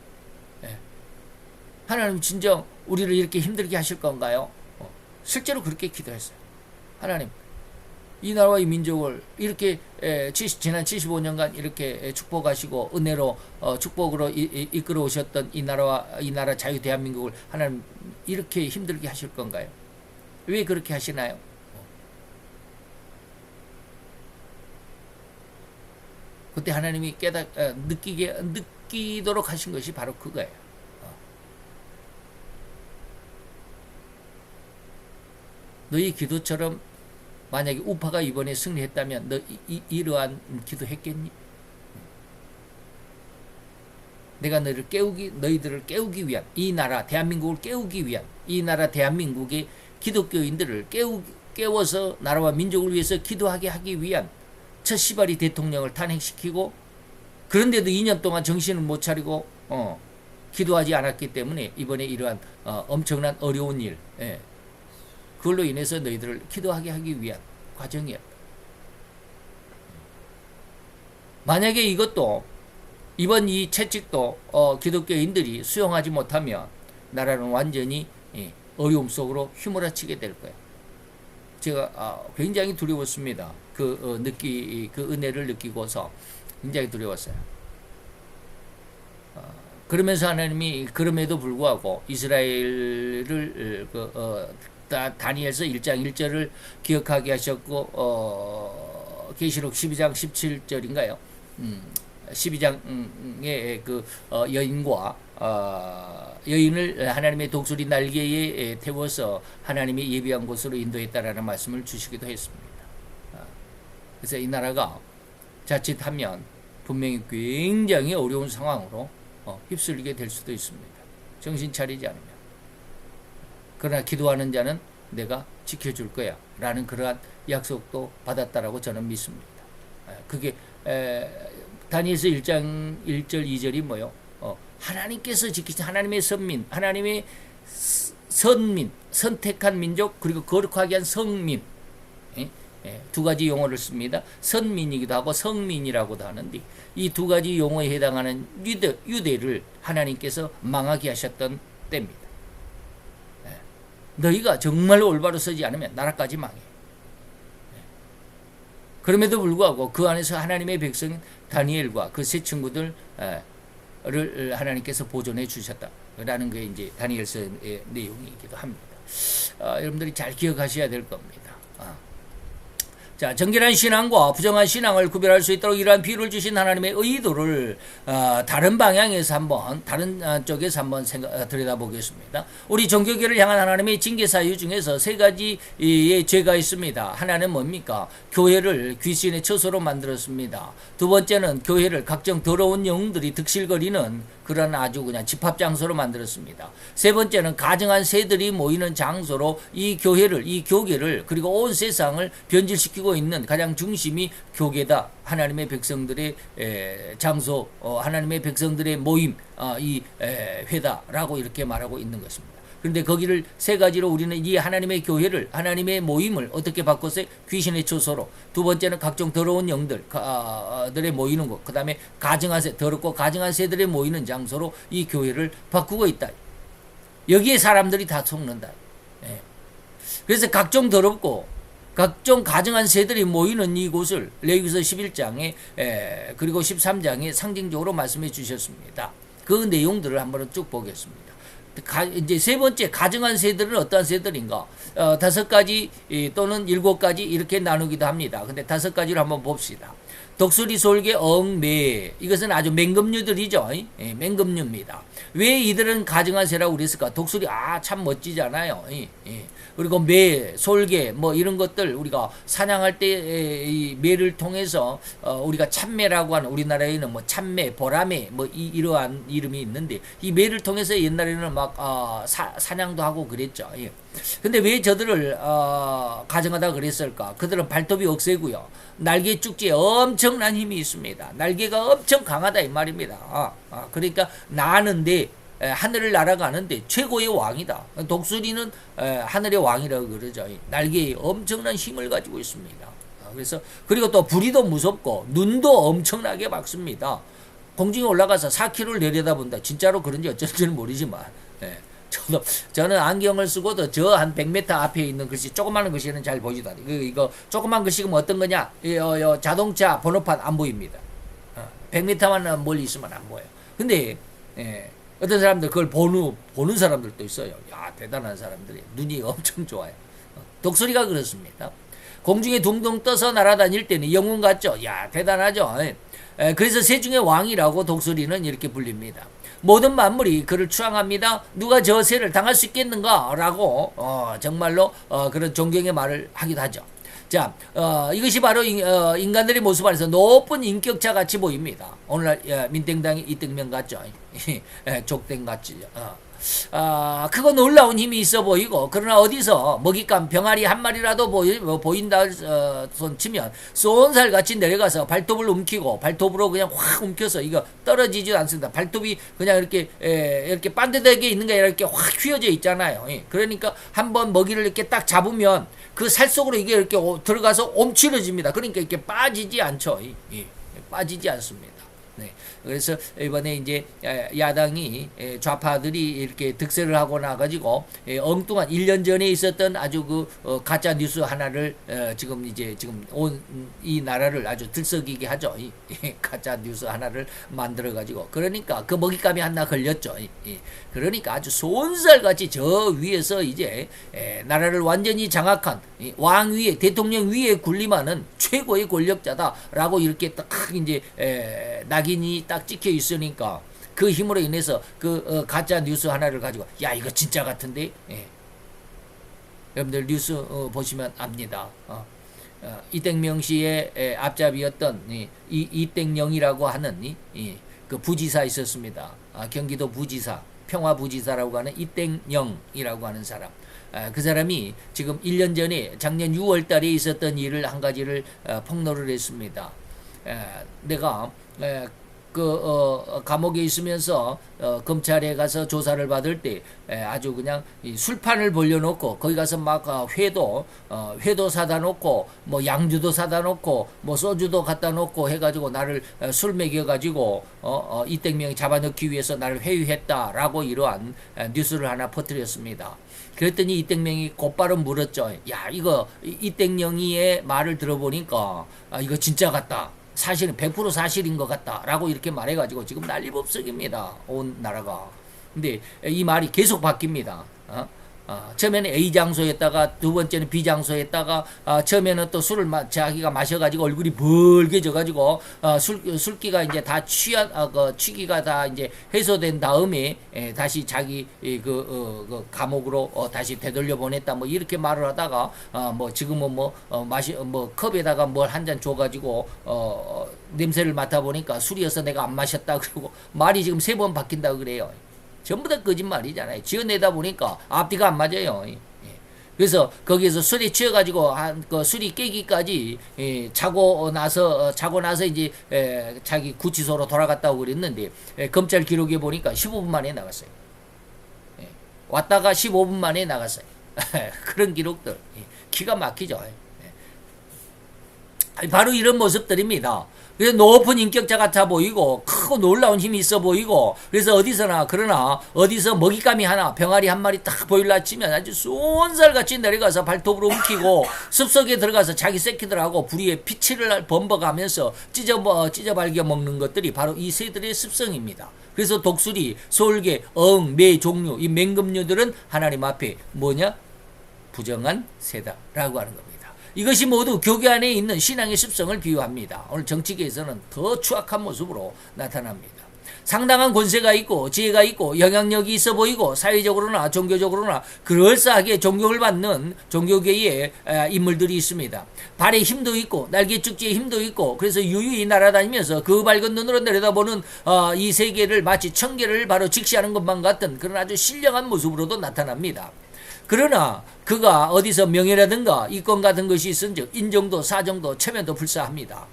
하나님 진정 우리를 이렇게 힘들게 하실 건가요? 실제로 그렇게 기도했어요. 하나님, 이 나라와 이 민족을 이렇게 지난 75년간 이렇게 축복하시고 은혜로 축복으로 이끌어 오셨던 이 나라 자유 대한민국을 하나님 이렇게 힘들게 하실 건가요? 왜 그렇게 하시나요? 그때 하나님이 느끼도록 하신 것이 바로 그거예요. 너희 기도처럼 만약에 우파가 이번에 승리했다면 너 이러한 기도 했겠니? 내가 너희들을 깨우기 위한, 이 나라 대한민국을 깨우기 위한, 이 나라 대한민국의 기독교인들을 깨워서 나라와 민족을 위해서 기도하게 하기 위한 첫 시발이 대통령을 탄핵시키고, 그런데도 2년 동안 정신을 못 차리고 기도하지 않았기 때문에 이번에 이러한 엄청난 어려운 일, 그걸로 인해서 너희들을 기도하게 하기 위한 과정이었다. 만약에 이것도 이번 이 채찍도 기독교인들이 수용하지 못하면 나라는 완전히 어려움 속으로 휘몰아치게 될 거야. 제가 굉장히 두려웠습니다. 그 은혜를 느끼고서 굉장히 두려웠어요. 그러면서 하나님이 그럼에도 불구하고 이스라엘을 다니엘서 1장 1절을 기억하게 하셨고 계시록 12장 17절인가요? 12장의 여인과 여인을 하나님의 독수리 날개에 태워서 하나님이 예비한 곳으로 인도했다라는 말씀을 주시기도 했습니다. 그래서 이 나라가 자칫하면 분명히 굉장히 어려운 상황으로 휩쓸리게 될 수도 있습니다. 정신 차리지 않으면. 그러나 기도하는 자는 내가 지켜줄 거야 라는 그러한 약속도 받았다라고 저는 믿습니다. 그게 다니엘서 1장 1절 2절이 뭐요? 하나님께서 지키신 하나님의 선민, 하나님의 선민, 선택한 민족, 그리고 거룩하게 한 성민. 두 가지 용어를 씁니다. 선민이기도 하고 성민이라고도 하는데 이 두 가지 용어에 해당하는 유대를 하나님께서 망하게 하셨던 때입니다. 너희가 정말로 올바로 서지 않으면 나라까지 망해. 그럼에도 불구하고 그 안에서 하나님의 백성 다니엘과 그 세 친구들을 하나님께서 보존해 주셨다라는 게 이제 다니엘서의 내용이기도 합니다. 여러분들이 잘 기억하셔야 될 겁니다. 자, 정결한 신앙과 부정한 신앙을 구별할 수 있도록 이러한 비유를 주신 하나님의 의도를 다른 방향에서 한번 다른 쪽에서 한번 들여다보겠습니다. 우리 종교계를 향한 하나님의 징계 사유 중에서 세 가지의 죄가 있습니다. 하나는 뭡니까? 교회를 귀신의 처소로 만들었습니다. 두 번째는 교회를 각종 더러운 영웅들이 득실거리는 그런 아주 그냥 집합 장소로 만들었습니다. 세 번째는 가증한 새들이 모이는 장소로 이 교회를, 이 교계를, 그리고 온 세상을 변질시키고 있는 가장 중심이 교계다. 하나님의 백성들의 장소, 하나님의 백성들의 모임, 이 회다라고 이렇게 말하고 있는 것입니다. 그런데 거기를 세 가지로 우리는 이 하나님의 교회를, 하나님의 모임을 어떻게 바꿨어요? 귀신의 처소로. 두 번째는 각종 더러운 영들의 모이는 곳. 그 다음에 가증한 새, 더럽고 가증한 새들의 모이는 장소로 이 교회를 바꾸고 있다. 여기에 사람들이 다 속는다. 그래서 각종 더럽고 각종 가증한 새들이 모이는 이곳을 레위기서 11장에 그리고 13장에 상징적으로 말씀해 주셨습니다. 그 내용들을 한번 쭉 보겠습니다. 이제 세 번째 가증한 새들은 어떠한 새들인가? 5가지 또는 7가지 이렇게 나누기도 합니다. 근데 5가지를 한번 봅시다. 독수리, 솔개, 엉, 매. 이것은 아주 맹금류들이죠. 맹금류입니다. 왜 이들은 가증한 새라고 그랬을까? 독수리 참 멋지잖아요. 그리고 매, 솔개 뭐 이런 것들 우리가 사냥할 때 이 매를 통해서 우리가 참매라고 하는, 우리나라에는 뭐 참매, 보라매 뭐 이러한 이름이 있는데 이 매를 통해서 옛날에는 막 사냥도 하고 그랬죠. 근데 왜 저들을 가증하다 그랬을까? 그들은 발톱이 억세고요. 날개 쭉지에 엄청난 힘이 있습니다. 날개가 엄청 강하다 이 말입니다. 그러니까 나는데 하늘을 날아가는데 최고의 왕이다. 독수리는 하늘의 왕이라고 그러죠. 날개에 엄청난 힘을 가지고 있습니다. 그래서 그리고 또 부리도 무섭고 눈도 엄청나게 밝습니다. 공중에 올라가서 4km를 내려다본다. 진짜로 그런지 어쩐지는 모르지만 저는 안경을 쓰고도 저 한 100m 앞에 있는 글씨, 조그마한 글씨는 잘 보이지도 않아요. 이거 조그만 글씨가 뭐 어떤 거냐? 자동차 번호판 안 보입니다. 100m만 멀리 있으면 안 보여요. 근데 어떤 사람들 그걸 보는 사람들도 있어요. 야, 대단한 사람들이 눈이 엄청 좋아요. 독수리가 그렇습니다. 공중에 둥둥 떠서 날아다닐 때는 영웅 같죠. 야, 대단하죠. 그래서 새 중의 왕이라고 독수리는 이렇게 불립니다. 모든 만물이 그를 추앙합니다. 누가 저 새를 당할 수 있겠는가? 라고 정말로 그런 존경의 말을 하기도 하죠. 자, 이것이 바로 인간들의 모습 안에서 높은 인격자 같이 보입니다. 오늘날 민땡당이 이등명 같죠. 족땡 같지. 그거 놀라운 힘이 있어 보이고, 그러나 어디서 먹잇감 병아리 한 마리라도 보인다 손 치면 쏜살같이 내려가서 발톱을 움키고, 발톱으로 그냥 확 움켜서 이거 떨어지지도 않습니다. 발톱이 그냥 이렇게 반듯하게 있는 게 아니라 이렇게 확 휘어져 있잖아요. 그러니까 한번 먹이를 이렇게 딱 잡으면 그 살 속으로 이게 이렇게 들어가서 옴츠러집니다. 그러니까 이렇게 빠지지 않죠. 빠지지 않습니다. 네. 그래서 이번에 이제 야당이 좌파들이 이렇게 득세를 하고 나가지고 엉뚱한 1년 전에 있었던 아주 그 가짜 뉴스 하나를 지금 온 이 나라를 아주 들썩이게 하죠. 가짜 뉴스 하나를 만들어 가지고, 그러니까 그 먹잇감이 하나 걸렸죠. 그러니까 아주 손살같이 저 위에서 이제 나라를 완전히 장악한 왕 위에, 대통령 위에 군림하는 최고의 권력자다라고 이렇게 딱 이제 낙인이 딱 찍혀 있으니까, 그 힘으로 인해서 그 가짜 뉴스 하나를 가지고 야 이거 진짜 같은데, 여러분들 뉴스 보시면 압니다. 이땡명 씨의 앞잡이였던 이땡영이라고 하는 그 부지사 있었습니다. 경기도 부지사, 평화부지사라고 하는 이땡영이라고 하는 사람. 그 사람이 지금 1년 전에 작년 6월 달에 있었던 일을 한 가지를 폭로를 했습니다. 내가 감옥에 있으면서 검찰에 가서 조사를 받을 때 아주 그냥 이 술판을 벌려놓고 거기 가서 막 회도 사다 놓고 뭐 양주도 사다 놓고 뭐 소주도 갖다 놓고 해가지고 나를 술 먹여가지고 이땡명이 잡아넣기 위해서 나를 회유했다라고 이러한 뉴스를 하나 퍼뜨렸습니다. 그랬더니 이땡명이 곧바로 물었죠. 야 이거 이땡명이의 말을 들어보니까 이거 진짜 같다. 사실은 100% 사실인 것 같다라고 이렇게 말해가지고 지금 난리법석입니다. 온 나라가. 근데 이 말이 계속 바뀝니다. 처음에는 A 장소에다가 두 번째는 B 장소에다가 처음에는 또 술을 자기가 마셔가지고 얼굴이 벌게져가지고 술기가 이제 다 취기가 다 이제 해소된 다음에 다시 자기 그 감옥으로 다시 되돌려 보냈다 뭐 이렇게 말을 하다가 뭐 지금은 뭐 컵에다가 뭘 한 잔 줘가지고 냄새를 맡아보니까 술이어서 내가 안 마셨다 그러고 말이 지금 3번 바뀐다 그래요. 전부 다 거짓말이잖아요. 지어내다 보니까 앞뒤가 안 맞아요. 그래서 거기에서 술에 취해가지고 그 술이 깨기까지 자고 나서 이제 자기 구치소로 돌아갔다고 그랬는데 검찰 기록에 보니까 15분 만에 나갔어요. 왔다가 15분 만에 나갔어요. 그런 기록들 기가 막히죠. 바로 이런 모습들입니다. 그래서 높은 인격자 같아 보이고 크고 놀라운 힘이 있어 보이고, 그래서 어디서 먹잇감이 하나 병아리 한 마리 딱 보일라 치면 아주 쏜살같이 내려가서 발톱으로 움키고 숲속에 들어가서 자기 새끼들하고 부리에 피치를 범벅하면서 찢어발겨 먹는 것들이 바로 이 새들의 습성입니다. 그래서 독수리, 솔개, 매 종류, 이 맹금류들은 하나님 앞에 뭐냐? 부정한 새다라고 하는 겁니다. 이것이 모두 교계 안에 있는 신앙의 습성을 비유합니다. 오늘 정치계에서는 더 추악한 모습으로 나타납니다. 상당한 권세가 있고 지혜가 있고 영향력이 있어 보이고 사회적으로나 종교적으로나 그럴싸하게 존경을 받는 종교계의 인물들이 있습니다. 발에 힘도 있고 날개 축지에 힘도 있고, 그래서 유유히 날아다니면서 그 밝은 눈으로 내려다보는 이 세계를 마치 천계를 바로 직시하는 것만 같은 그런 아주 신령한 모습으로도 나타납니다. 그러나 그가 어디서 명예라든가 이권 같은 것이 있은즉 인정도 사정도 체면도 불사합니다.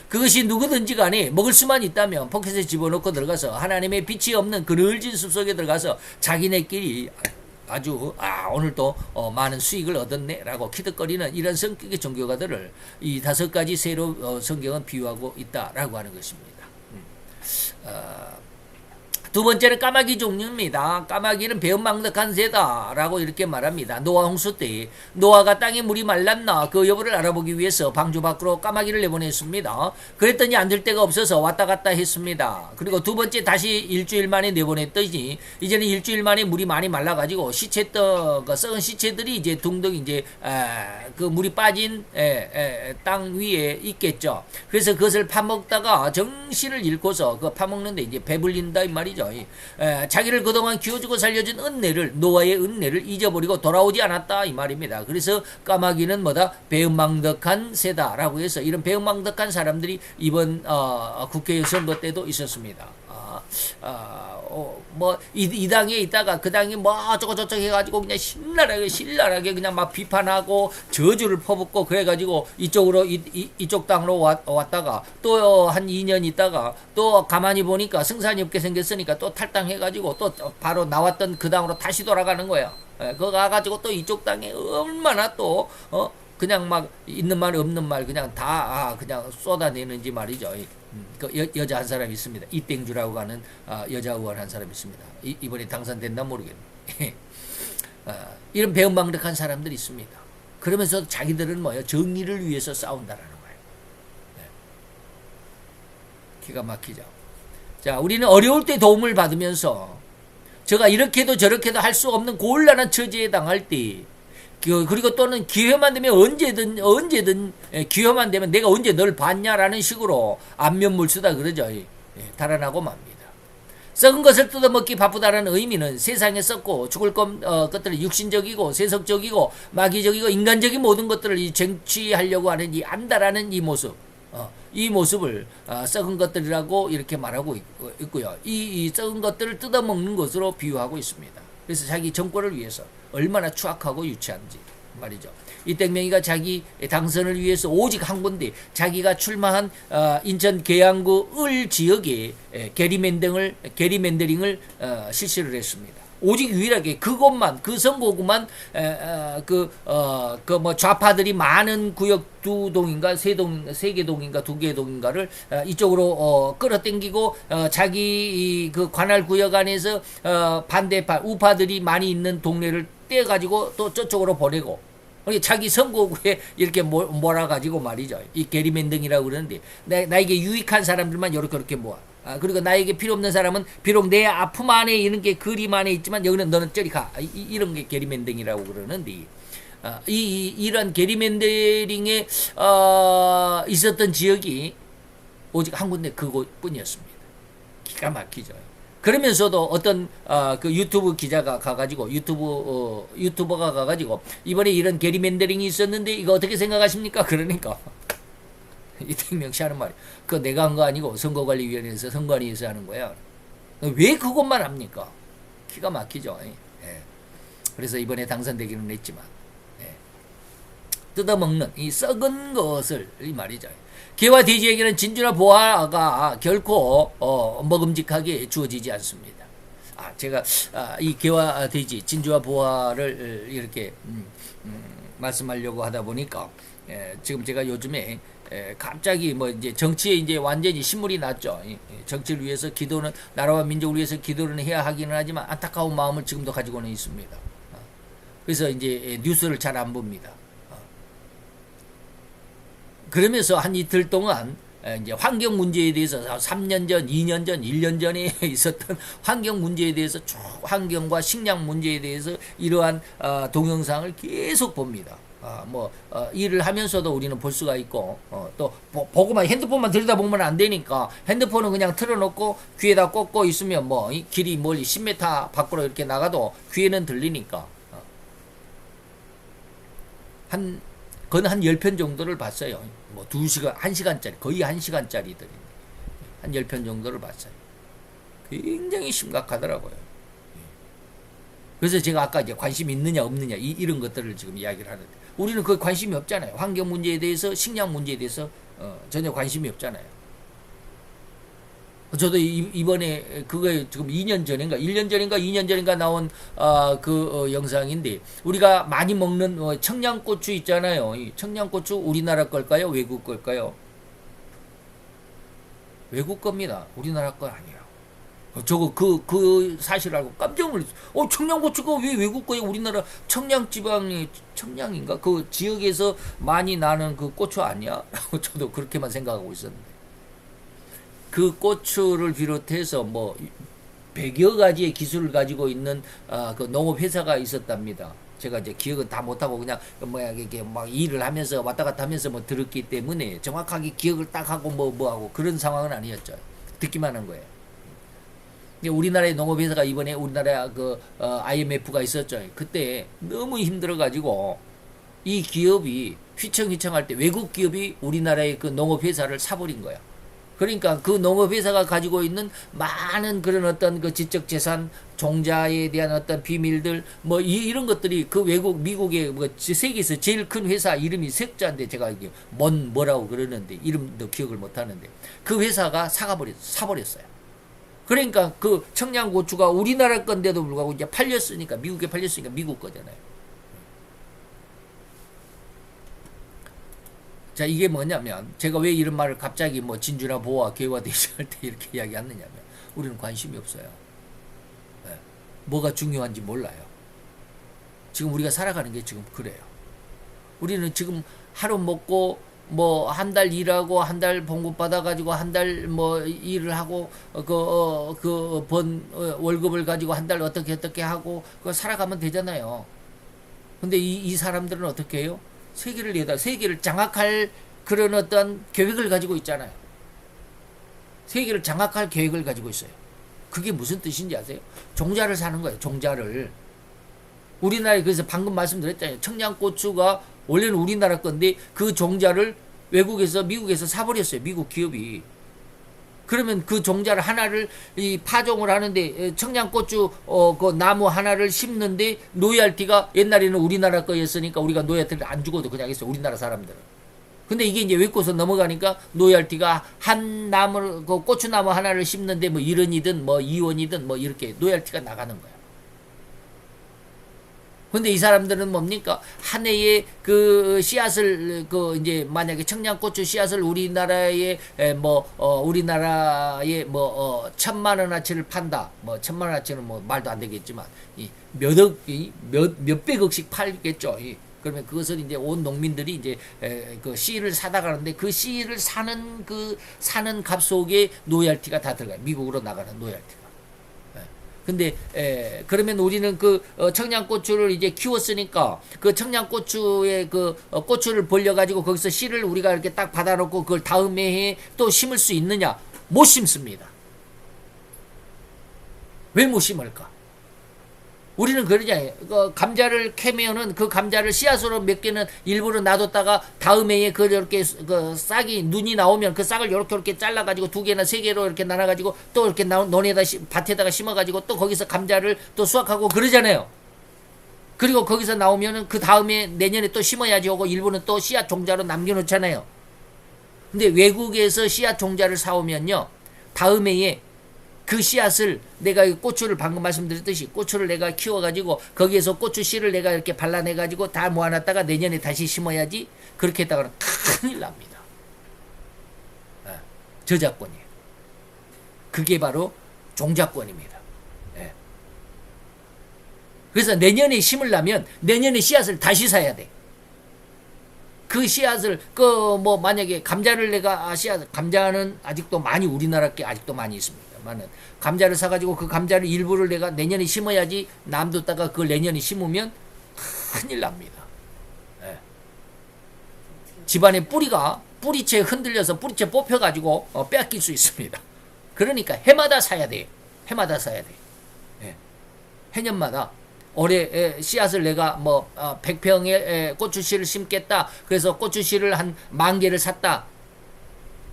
그것이 누구든지 간에 먹을 수만 있다면 포켓에 집어넣고 들어가서 하나님의 빛이 없는 그늘진 숲속에 들어가서 자기네끼리 아주 오늘 또 많은 수익을 얻었네 라고 키득거리는 이런 성격의 종교가들을 이 5가지 새로 성경은 비유하고 있다라고 하는 것입니다. 두 번째는 까마귀 종류입니다. 까마귀는 배은망덕한 새다라고 이렇게 말합니다. 노아 홍수 때 노아가 땅에 물이 말랐나 그 여부를 알아보기 위해서 방주 밖으로 까마귀를 내보냈습니다. 그랬더니 앉을 데가 없어서 왔다 갔다 했습니다. 그리고 두 번째 다시 일주일 만에 내보냈더니 이제는 일주일 만에 물이 많이 말라가지고 썩은 시체들이 이제 둥둥 이제 그 물이 빠진 땅 위에 있겠죠. 그래서 그것을 파먹다가 정신을 잃고서 그 파먹는데 이제 배불린다 이 말이죠. 자기를 그동안 키워주고 살려준 은혜를, 노아의 은혜를 잊어버리고 돌아오지 않았다 이 말입니다. 그래서 까마귀는 뭐다? 배은망덕한 새다라고 해서 이런 배은망덕한 사람들이 이번 국회 선거 때도 있었습니다. 뭐 이 당에 있다가 그 당이 뭐 어쩌고 저쩌고 해가지고 그냥 신랄하게 그냥 막 비판하고 저주를 퍼붓고 그래가지고 이쪽으로 이쪽 당으로 왔다가 또 한 2년 있다가 또 가만히 보니까 승산이 없게 생겼으니까 또 탈당해가지고 또 바로 나왔던 그 당으로 다시 돌아가는 거야. 그거 가가지고 또 이쪽 당에 얼마나 또 그냥 막 있는 말 없는 말 그냥 다 그냥 쏟아내는지 말이죠. 그 여자 한 사람 있습니다. 이땡주라고 하는 여자 의원 한 사람 있습니다. 이번에 당선됐나 모르겠네. 이런 배은망덕한 사람들이 있습니다. 그러면서 자기들은 뭐예요? 정의를 위해서 싸운다라는 거예요. 네. 기가 막히죠. 자, 우리는 어려울 때 도움을 받으면서 제가 이렇게도 저렇게도 할 수 없는 곤란한 처지에 당할 때 그리고 또는 기회만 되면 언제든 기회만 되면 내가 언제 널 봤냐라는 식으로 안면물 쓰다 그러죠. 달아나고 맙니다. 썩은 것을 뜯어먹기 바쁘다는 의미는 세상에 썩고 죽을 것들을 육신적이고 세속적이고 마귀적이고 인간적인 모든 것들을 쟁취하려고 하는 이 안다라는 이 모습. 이 모습을 썩은 것들이라고 이렇게 말하고 있고요. 이 썩은 것들을 뜯어먹는 것으로 비유하고 있습니다. 그래서 자기 정권을 위해서 얼마나 추악하고 유치한지 말이죠. 이땡명이가 자기 당선을 위해서 오직 한 군데 자기가 출마한 인천 계양구 을 지역에 게리맨더링을 실시를 했습니다. 오직 유일하게 그것만 그 선거구만 뭐 좌파들이 많은 구역 2동인가 3개 동인가 2개 동인가를 이쪽으로 끌어당기고 자기 그 관할 구역 안에서 반대파 우파들이 많이 있는 동네를 떼가지고 또 저쪽으로 보내고 자기 선거구에 이렇게 몰아가지고 말이죠. 이 게리맨딩이라고 그러는데 나에게 유익한 사람들만 이렇게 모아. 그리고 나에게 필요 없는 사람은 비록 내 아픔 안에 이런 게 그림 안에 있지만 여기는 너는 저리 가. 이런 게 게리맨딩이라고 그러는데 이런 게리맨더링에 있었던 지역이 오직 한 군데 그곳뿐이었습니다. 기가 막히죠. 그러면서도 어떤 그 유튜브 기자가 가가지고 유튜버가 가가지고 이번에 이런 게리맨더링이 있었는데 이거 어떻게 생각하십니까? 그러니까 이택명 씨 하는 말이 그거 내가 한 거 아니고 선거관리위원회에서 선관위에서 하는 거야. 왜 그것만 합니까? 기가 막히죠. 예. 그래서 이번에 당선되기는 했지만 뜯어먹는 이 썩은 것을 이 말이죠. 개와 돼지에게는 진주나 보화가 결코 먹음직하게 주어지지 않습니다. 제가 이 개와 돼지, 진주와 보화를 이렇게 말씀하려고 하다 보니까 지금 제가 요즘에 갑자기 뭐 이제 정치에 이제 완전히 신물이 났죠. 정치를 위해서 기도는 나라와 민족을 위해서 기도는 해야 하기는 하지만 안타까운 마음을 지금도 가지고는 있습니다. 그래서 이제 뉴스를 잘 안 봅니다. 그러면서 한 이틀 동안 이제 환경 문제에 대해서 3년 전, 2년 전, 1년 전에 있었던 환경 문제에 대해서 쭉 환경과 식량 문제에 대해서 이러한 동영상을 계속 봅니다. 일을 하면서도 우리는 볼 수가 있고, 또 보고만 핸드폰만 들여다보면 안 되니까 핸드폰은 그냥 틀어놓고 귀에다 꽂고 있으면 뭐 길이 멀리 10m 밖으로 이렇게 나가도 귀에는 들리니까 그건 한 10편 정도를 봤어요. 뭐 2시간, 1시간짜리, 거의 1시간짜리들이. 한 10편 정도를 봤어요. 굉장히 심각하더라고요. 그래서 제가 아까 이제 관심 있느냐, 없느냐, 이런 것들을 지금 이야기를 하는데, 우리는 그 관심이 없잖아요. 환경 문제에 대해서, 식량 문제에 대해서, 전혀 관심이 없잖아요. 저도 이번에 그거에 지금 2년 전인가 1년 전인가 2년 전인가 나온 영상인데 우리가 많이 먹는 청양고추 있잖아요. 이 청양고추 우리나라 걸까요? 외국 걸까요? 외국 겁니다. 우리나라 거 아니에요. 저거 그 사실 알고 깜짝 놀랐어요. 청양고추가 왜 외국 거예요? 우리나라 청량지방이 청량인가? 그 지역에서 많이 나는 그 고추 아니야? 라고 저도 그렇게만 생각하고 있었는데 그 고추를 비롯해서 뭐 100여 가지의 기술을 가지고 있는 그 농업 회사가 있었답니다. 제가 이제 기억은 다 못하고 그냥 이렇게 막 일을 하면서 왔다 갔다 하면서 뭐 들었기 때문에 정확하게 기억을 딱 하고 뭐 하고 그런 상황은 아니었죠. 듣기만 한 거예요. 우리나라의 농업 회사가 이번에 우리나라 그 IMF가 있었죠. 그때 너무 힘들어 가지고 이 기업이 휘청휘청할 때 외국 기업이 우리나라의 그 농업 회사를 사버린 거야. 그러니까 그 농업회사가 가지고 있는 많은 그런 어떤 그 지적재산, 종자에 대한 어떤 비밀들, 뭐 이런 것들이 그 외국, 미국의 뭐 세계에서 제일 큰 회사 이름이 색자인데 제가 이게 뭐라고 그러는데 이름도 기억을 못 하는데 그 회사가 사버렸어요. 그러니까 그 청양고추가 우리나라 건데도 불구하고 이제 팔렸으니까, 미국에 팔렸으니까 미국 거잖아요. 자, 이게 뭐냐면 제가 왜 이런 말을 갑자기 뭐 진주나 보와 개와 대시할 때 이렇게 이야기하느냐면 우리는 관심이 없어요. 네. 뭐가 중요한지 몰라요. 지금 우리가 살아가는 게 지금 그래요. 우리는 지금 하루 먹고 뭐 한 달 일하고 한 달 봉급 받아가지고 한 달 뭐 일을 하고 그 번 월급을 가지고 한 달 어떻게 하고 그 살아가면 되잖아요. 근데 이 사람들은 어떻게 해요? 세계를 장악할 그런 어떤 계획을 가지고 있잖아요. 세계를 장악할 계획을 가지고 있어요. 그게 무슨 뜻인지 아세요? 종자를 사는 거예요. 종자를. 우리나라에 그래서 방금 말씀드렸잖아요. 청양고추가 원래는 우리나라 건데 그 종자를 외국에서 미국에서 사버렸어요. 미국 기업이. 그러면 그 종자를 하나를 이 파종을 하는데 청양고추 그 나무 하나를 심는데 로열티가 옛날에는 우리나라 거였으니까 우리가 로열티를 안 주고도 그냥 했어요. 우리나라 사람들은. 근데 이게 이제 외국에서 넘어가니까 로열티가 한 나무 그 고추나무 하나를 심는데 뭐 1원이든 뭐 2원이든 뭐 이렇게 로열티가 나가는 거야. 근데 이 사람들은 뭡니까? 한 해에 그 씨앗을 그 이제 만약에 청양고추 씨앗을 우리나라에 우리나라에 1,000만 원어치를 판다. 뭐 1,000만 원어치는 뭐 말도 안 되겠지만 이 몇백억씩 팔겠죠. 그러면 그것을 이제 온 농민들이 이제 그 씨를 사다 가는데 그 씨를 사는 값 속에 노열티가 다 들어가요. 미국으로 나가는 노열티가. 근데 그러면 우리는 그 청양고추를 이제 키웠으니까 그 청양고추의 그 고추를 벌려 가지고 거기서 씨를 우리가 이렇게 딱 받아놓고 그걸 다음 해에 또 심을 수 있느냐? 못 심습니다. 왜 못 심을까? 우리는 그러잖아요. 그 감자를 캐면은 그 감자를 씨앗으로 몇 개는 일부러 놔뒀다가 다음 해에 그 이렇게 그 싹이 눈이 나오면 그 싹을 이렇게 잘라가지고 2개나 3개로 이렇게 나눠가지고 또 이렇게 논에다 밭에다가 심어가지고 또 거기서 감자를 또 수확하고 그러잖아요. 그리고 거기서 나오면은 그 다음에 내년에 또 심어야지 하고 일부는 또 씨앗 종자로 남겨놓잖아요. 근데 외국에서 씨앗 종자를 사오면요, 다음 해에 그 씨앗을 내가 고추를 방금 말씀드렸듯이 고추를 내가 키워가지고 거기에서 고추 씨를 내가 이렇게 발라내가지고 다 모아놨다가 내년에 다시 심어야지. 그렇게 했다가는 큰일 납니다. 저작권이에요. 그게 바로 종자권입니다. 그래서 내년에 심으려면 내년에 씨앗을 다시 사야 돼. 그 씨앗을 만약에 감자를 내가 감자는 아직도 많이 우리나라 게 아직도 많이 있습니다. 감자를 사가지고 그 감자를 일부를 내가 내년에 심어야지 남뒀다가 그걸 내년에 심으면 큰일 납니다. 집안의 뿌리채 흔들려서 뿌리채 뽑혀가지고 빼앗길 수 있습니다. 그러니까 해마다 사야 돼요. 해마다 사야 돼요. 해년마다 올해 씨앗을 내가 100평의 고추씨를 심겠다. 그래서 고추씨를 한 10,000개를 샀다.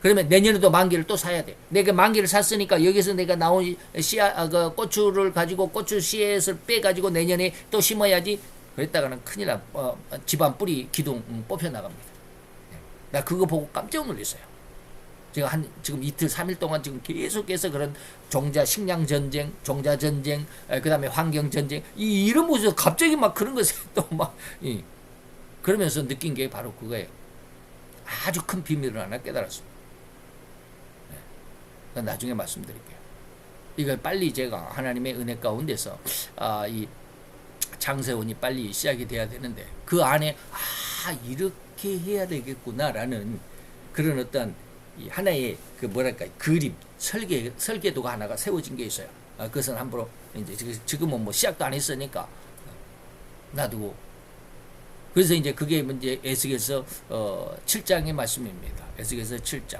그러면 내년에도 10,000개를 또 사야 돼. 내가 10,000개를 샀으니까 여기서 내가 나온 고추를 가지고 고추 씨앗을 빼가지고 내년에 또 심어야지. 그랬다가는 큰일 나. 집안 뿌리 기둥 뽑혀 나갑니다. 나 그거 보고 깜짝 놀랐어요. 제가 지금 이틀 3일 동안 지금 계속해서 그런 식량 전쟁, 종자 전쟁, 그 다음에 환경 전쟁, 이런 모습 갑자기 막 그런 것을 또 막, 그러면서 느낀 게 바로 그거예요. 아주 큰 비밀을 하나 깨달았습니다. 나중에 말씀드릴게요. 이걸 빨리 제가 하나님의 은혜 가운데서 이 장세원이 빨리 시작이 돼야 되는데 그 안에 이렇게 해야 되겠구나라는 그런 어떤 하나의 그림 설계도가 하나가 세워진 게 있어요. 그것은 함부로 이제 지금은 뭐 시작도 안 했으니까 놔두고. 그래서 이제 그게 이제 에스겔서 7장의 말씀입니다. 에스겔서 7장.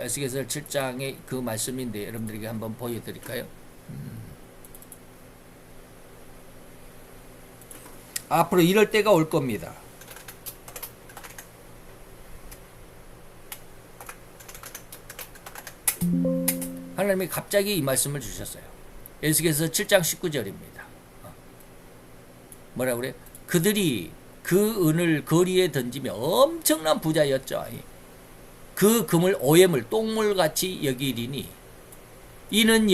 에스겔서 7장의 그 말씀인데 여러분들에게 한번 보여드릴까요? 앞으로 이럴 때가 올 겁니다. 하나님이 갑자기 이 말씀을 주셨어요. 에스겔서 7장 19절입니다. 뭐라 그래? 그들이 그 은을 거리에 던지며 엄청난 부자였죠. 그 금을 오염을 똥물같이 여기리니 이는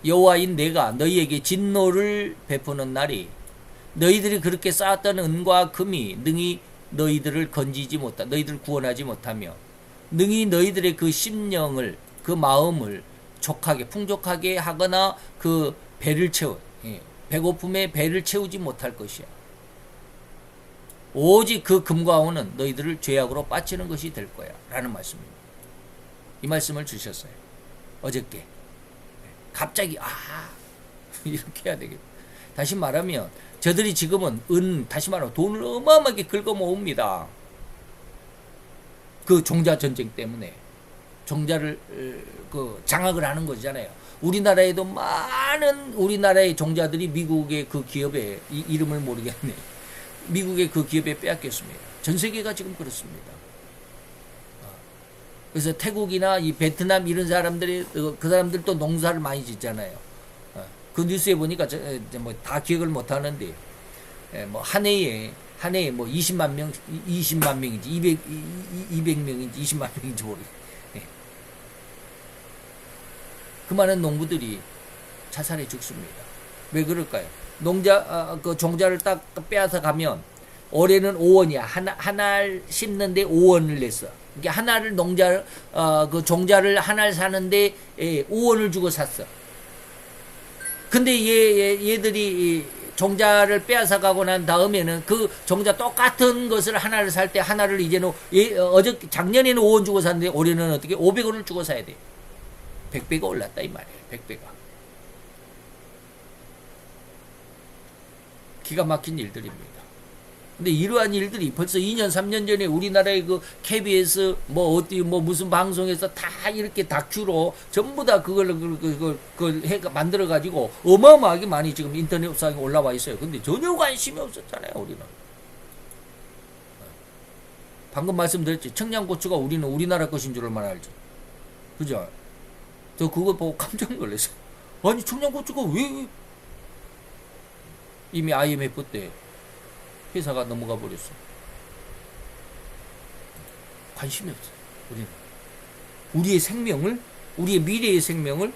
여호와인 내가 너희에게 진노를 베푸는 날이 너희들이 그렇게 쌓았던 은과 금이 능히 너희들을 너희들을 구원하지 못하며 능히 너희들의 그 심령을 그 마음을 풍족하게 하거나 그 배고픔에 배를 채우지 못할 것이야. 오직 그 금과 은은 너희들을 죄악으로 빠치는 것이 될 거야. 라는 말씀입니다. 이 말씀을 주셨어요. 어저께. 갑자기, 이렇게 해야 되겠다. 다시 말하면, 저들이 지금은 다시 말하면 돈을 어마어마하게 긁어 모읍니다. 그 종자 전쟁 때문에. 종자를, 장악을 하는 거잖아요. 우리나라에도 많은 우리나라의 종자들이 미국의 그 기업에, 이름을 모르겠네. 미국의 그 기업에 빼앗겼습니다. 전 세계가 지금 그렇습니다. 그래서 태국이나 이 베트남 이런 사람들이 그 사람들도 농사를 많이 짓잖아요. 그 뉴스에 보니까 뭐 다 기억을 못 하는데 뭐 한 해에 뭐 20만 명인지 200명인지 20만 명인지 모르겠어요. 그 많은 농부들이 자살해 죽습니다. 왜 그럴까요? 그 종자를 딱 빼앗아 가면 올해는 5원이야. 하나를 심는데 5원을 냈어. 이게 하나를 그 종자를 하나를 사는데 5원을 주고 샀어. 근데 얘들이 종자를 빼앗아 가고 난 다음에는 그 종자 똑같은 것을 하나를 살 때 하나를 이제는 작년에는 5원 주고 샀는데 올해는 어떻게 500원을 주고 사야 돼. 100배가 올랐다 이 말이에요. 100배가. 기가 막힌 일들입니다. 근데 이러한 일들이 벌써 2년, 3년 전에 우리나라의 그 KBS 무슨 방송에서 다 이렇게 다큐로 전부 다 그걸 만들어가지고 어마어마하게 많이 지금 인터넷상에 올라와 있어요. 근데 전혀 관심이 없었잖아요, 우리는. 방금 말씀드렸지. 청양고추가 우리나라 것인 줄 얼마나 알죠. 그죠? 저 그거 보고 깜짝 놀랐어요. 아니, 청양고추가 왜 이미 IMF 때 회사가 넘어가 버렸어. 관심이 없어. 우리는 우리의 생명을, 우리의 미래의 생명을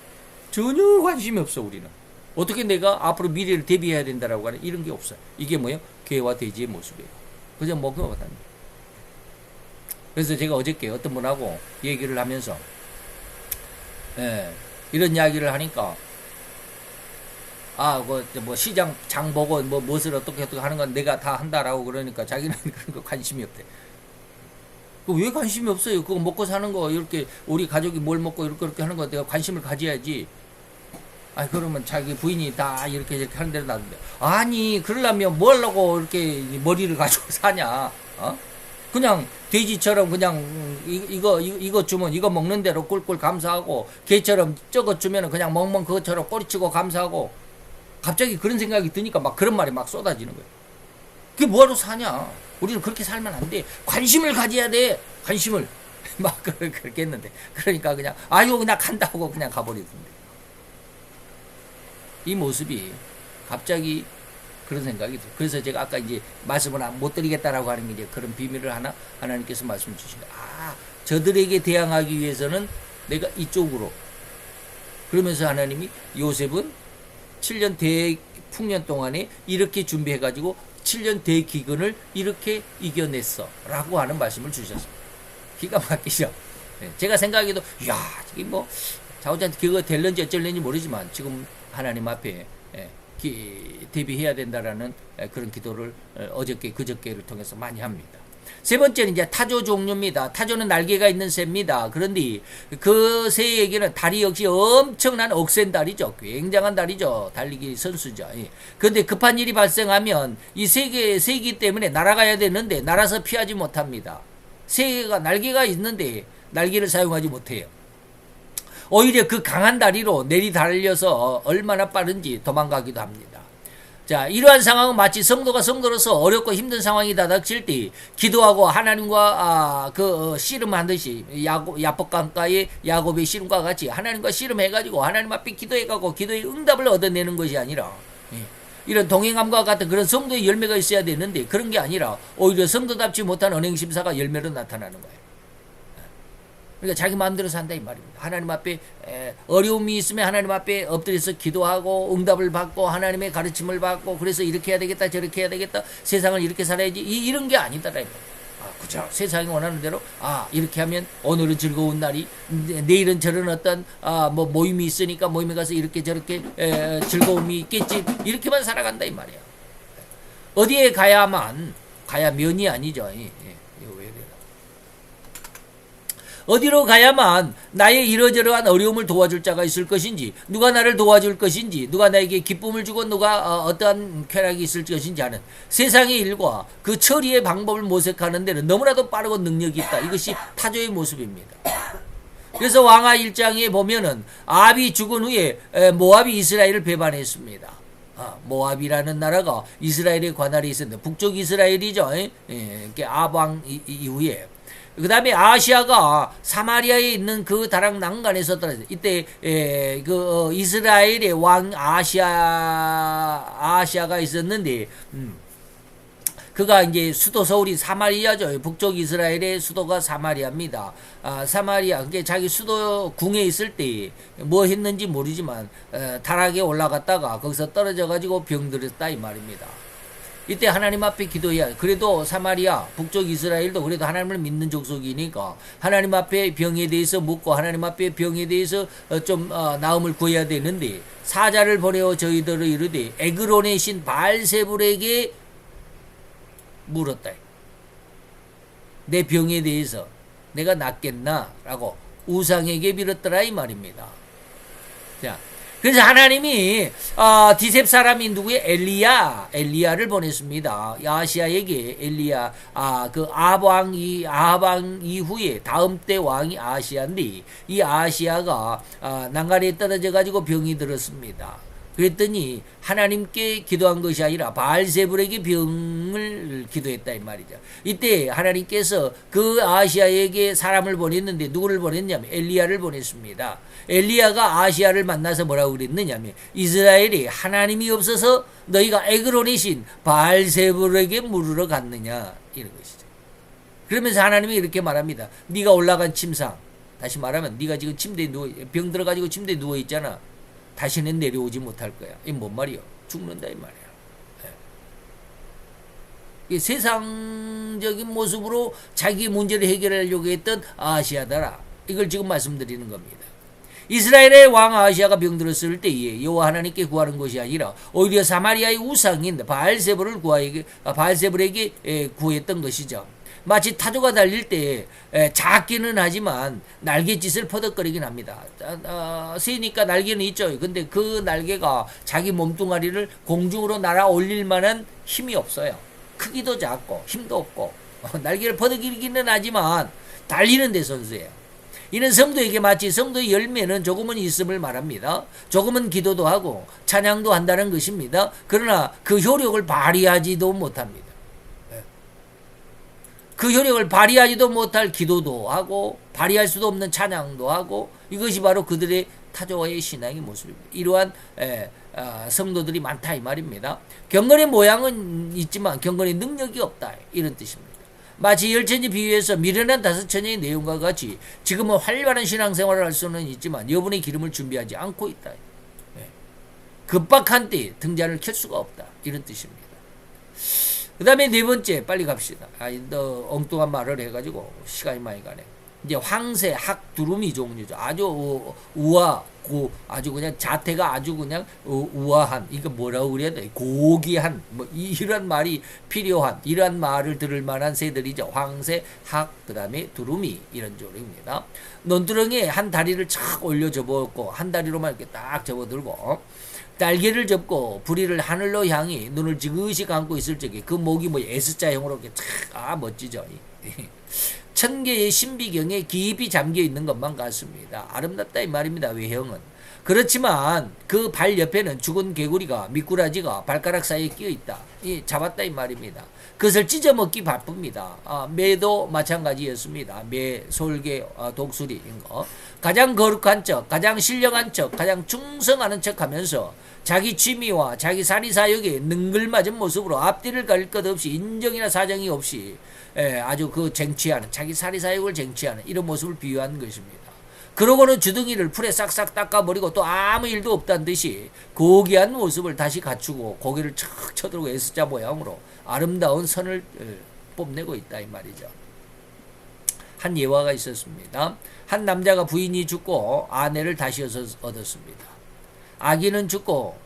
전혀 관심이 없어. 우리는 어떻게 내가 앞으로 미래를 대비해야 된다라고 하는 이런 게 없어요. 이게 뭐예요? 개와 돼지의 모습이에요. 그냥 먹으면 받았네. 그래서 제가 어저께 어떤 분하고 얘기를 하면서 이런 이야기를 하니까 뭐 시장 장 보고 무엇을 어떻게 하는 건 내가 다 한다라고 그러니까 자기는 그런 거 관심이 없대. 왜 관심이 없어요? 그거 먹고 사는 거 이렇게 우리 가족이 뭘 먹고 이렇게 하는 거 내가 관심을 가져야지. 그러면 자기 부인이 다 이렇게 하는 대로 놔둔대. 아니, 그러려면 뭐 하려고 이렇게 머리를 가지고 사냐? 그냥 돼지처럼 그냥 이거 주면 이거 먹는 대로 꿀꿀 감사하고 개처럼 저거 주면 그냥 멍멍 그것처럼 꼬리치고 감사하고 갑자기 그런 생각이 드니까 막 그런 말이 막 쏟아지는 거예요. 그게 뭐하러 사냐? 우리는 그렇게 살면 안 돼. 관심을 가져야 돼. 관심을. 막 그렇게 했는데. 그러니까 그냥 그냥 간다 하고 그냥 가버리던데. 이 모습이 갑자기 그런 생각이 들어요. 그래서 제가 아까 이제 말씀을 못 드리겠다라고 하는 게 이제 그런 비밀을 하나님께서 말씀 주신 거예요. 저들에게 대항하기 위해서는 내가 이쪽으로. 그러면서 하나님이 요셉은 7년 대풍년 동안에 이렇게 준비해가지고 7년 대기근을 이렇게 이겨냈어. 라고 하는 말씀을 주셨어요. 기가 막히죠? 제가 생각해도, 이게 뭐, 자우지한테 그거 될런지 어쩔는지 모르지만 지금 하나님 앞에 대비해야 된다라는 그런 기도를 어저께 그저께를 통해서 많이 합니다. 세 번째는 이제 타조 종류입니다. 타조는 날개가 있는 새입니다. 그런데 그 새에게는 다리 역시 엄청난 억센 다리죠. 굉장한 다리죠. 달리기 선수죠. 그런데 급한 일이 발생하면 이 새기 때문에 날아가야 되는데 날아서 피하지 못합니다. 새가 날개가 있는데 날개를 사용하지 못해요. 오히려 그 강한 다리로 내리달려서 얼마나 빠른지 도망가기도 합니다. 자, 이러한 상황은 마치 성도가 성도로서 어렵고 힘든 상황이 다닥칠 때 기도하고 하나님과 씨름하듯이 야복강가의 야곱의 씨름과 같이 하나님과 씨름해가지고 하나님 앞에 기도해가고 기도의 응답을 얻어내는 것이 아니라 이런 동행함과 같은 그런 성도의 열매가 있어야 되는데 그런 게 아니라 오히려 성도답지 못한 언행심사가 열매로 나타나는 거예요. 그러니까 자기 마음대로 산다 이 말입니다. 하나님 앞에 어려움이 있으면 하나님 앞에 엎드려서 기도하고 응답을 받고 하나님의 가르침을 받고 그래서 이렇게 해야 되겠다 저렇게 해야 되겠다 세상을 이렇게 살아야지 이런 게 아니다라. 그죠? 세상이 원하는 대로 이렇게 하면 오늘은 즐거운 날이 내일은 저런 어떤 모임이 있으니까 모임에 가서 이렇게 저렇게 즐거움이 있겠지 이렇게만 살아간다 이 말이야. 어디에 가야면이 아니죠. 어디로 가야만 나의 이러저러한 어려움을 도와줄 자가 있을 것인지 누가 나를 도와줄 것인지 누가 나에게 기쁨을 주고 누가 어떠한 쾌락이 있을 것인지 하는 세상의 일과 그 처리의 방법을 모색하는 데는 너무나도 빠르고 능력이 있다. 이것이 타조의 모습입니다. 그래서 왕하 1장에 보면은 아합이 죽은 후에 모압이 이스라엘을 배반했습니다. 모압이라는 나라가 이스라엘의 관할이 있었는데 북쪽 이스라엘이죠. 아합 왕 이후에 그 다음에 아시아가 사마리아에 있는 그 다락 난간에서 떨어져 이때 이스라엘의 왕 아시아가 있었는데 그가 이제 수도 서울이 사마리아죠. 북쪽 이스라엘의 수도가 사마리아입니다. 사마리아 그게 자기 수도 궁에 있을 때 뭐 했는지 모르지만 다락에 올라갔다가 거기서 떨어져 가지고 병들었다 이 말입니다. 이때 하나님 앞에 기도해야 그래도 사마리아 북쪽 이스라엘도 그래도 하나님을 믿는 족속이니까 하나님 앞에 병에 대해서 묻고 하나님 앞에 병에 대해서 좀 나음을 구해야 되는데 사자를 보내어 저희들을 이르되 에그론의 신 바알세불에게 물었다. 내 병에 대해서 내가 낫겠나? 라고 우상에게 빌었더라 이 말입니다. 자, 그래서 하나님이 디셉 사람이 누구의 엘리야를 보냈습니다. 아시아에게 엘리야 아합 왕 이후에 다음 때 왕이 아시아인데 이 아시아가 난간에 떨어져 가지고 병이 들었습니다. 그랬더니 하나님께 기도한 것이 아니라 바알세불에게 병을 기도했다 이 말이죠. 이때 하나님께서 그 아시아에게 사람을 보냈는데 누구를 보냈냐면 엘리야를 보냈습니다. 엘리야가 아시아를 만나서 뭐라고 그랬느냐면 이스라엘이 하나님이 없어서 너희가 에그론의 신 바알세불에게 물으러 갔느냐 이런 것이죠. 그러면서 하나님이 이렇게 말합니다. 네가 올라간 침상 다시 말하면 네가 지금 침대에 병 들어가지고 침대에 누워 있잖아. 다시는 내려오지 못할 거야. 이게 뭔 말이요? 죽는다 이 말이야. 이 세상적인 모습으로 자기 문제를 해결하려고 했던 아시아다라. 이걸 지금 말씀드리는 겁니다. 이스라엘의 왕 아시아가 병들었을 때에 여호와 하나님께 구하는 것이 아니라 오히려 사마리아의 우상인 바알세불에게 구했던 것이죠. 마치 타조가 달릴 때 작기는 하지만 날갯짓을 퍼덕거리긴 합니다. 새니까 날개는 있죠. 근데 그 날개가 자기 몸뚱아리를 공중으로 날아 올릴 만한 힘이 없어요. 크기도 작고 힘도 없고 날개를 퍼덕이기는 하지만 달리는 데 선수예요. 이는 성도에게 마치 성도의 열매는 조금은 있음을 말합니다. 조금은 기도도 하고 찬양도 한다는 것입니다. 그러나 그 효력을 발휘하지도 못합니다. 그 효력을 발휘하지도 못할 기도도 하고 발휘할 수도 없는 찬양도 하고 이것이 바로 그들의 타조와의 신앙의 모습입니다. 이러한 성도들이 많다 이 말입니다. 경건의 모양은 있지만 경건의 능력이 없다 이런 뜻입니다. 마치 열처녀 비유에서 미련한 다섯 처녀의 내용과 같이 지금은 활발한 신앙생활을 할 수는 있지만 여분의 기름을 준비하지 않고 있다. 급박한 때에 등잔을 켤 수가 없다 이런 뜻입니다. 그 다음에 네 번째 빨리 갑시다. 너 엉뚱한 말을 해가지고 시간이 많이 가네. 이제 황새, 학, 두루미 종류죠. 아주 우아고 아주 그냥 자태가 아주 그냥 우아한. 이거 뭐라고 그래야 돼? 고귀한. 뭐 이런 말이 필요한. 이런 말을 들을 만한 새들이죠. 황새, 학, 그 다음에 두루미 이런 종류입니다. 논두렁에 한 다리를 착 올려 접었고 한 다리로만 이렇게 딱 접어들고. 날개를 접고 부리를 하늘로 향해 눈을 지그시 감고 있을 적에 그 목이 뭐 S자형으로 이렇게 멋지죠. 천개의 신비경에 깊이 잠겨 있는 것만 같습니다. 아름답다 이 말입니다. 외형은 그렇지만 그 발 옆에는 죽은 개구리가 미꾸라지가 발가락 사이에 끼어 있다. 잡았다 이 말입니다. 그것을 찢어먹기 바쁩니다. 매도 마찬가지였습니다. 매, 솔개, 독수리인 거. 가장 거룩한 척, 가장 신령한 척, 가장 충성하는 척하면서 자기 취미와 자기 사리사욕에 능글맞은 모습으로 앞뒤를 가릴 것 없이 인정이나 사정이 없이 아주 그 쟁취하는 자기 사리사욕을 쟁취하는 이런 모습을 비유한 것입니다. 그러고는 주둥이를 풀에 싹싹 닦아버리고 또 아무 일도 없다는 듯이 고귀한 모습을 다시 갖추고 고개를 척 쳐들고 S자 모양으로 아름다운 선을 뽐내고 있다 이 말이죠. 한 예화가 있었습니다. 한 남자가 부인이 죽고 아내를 다시 얻었습니다. 아기는 죽고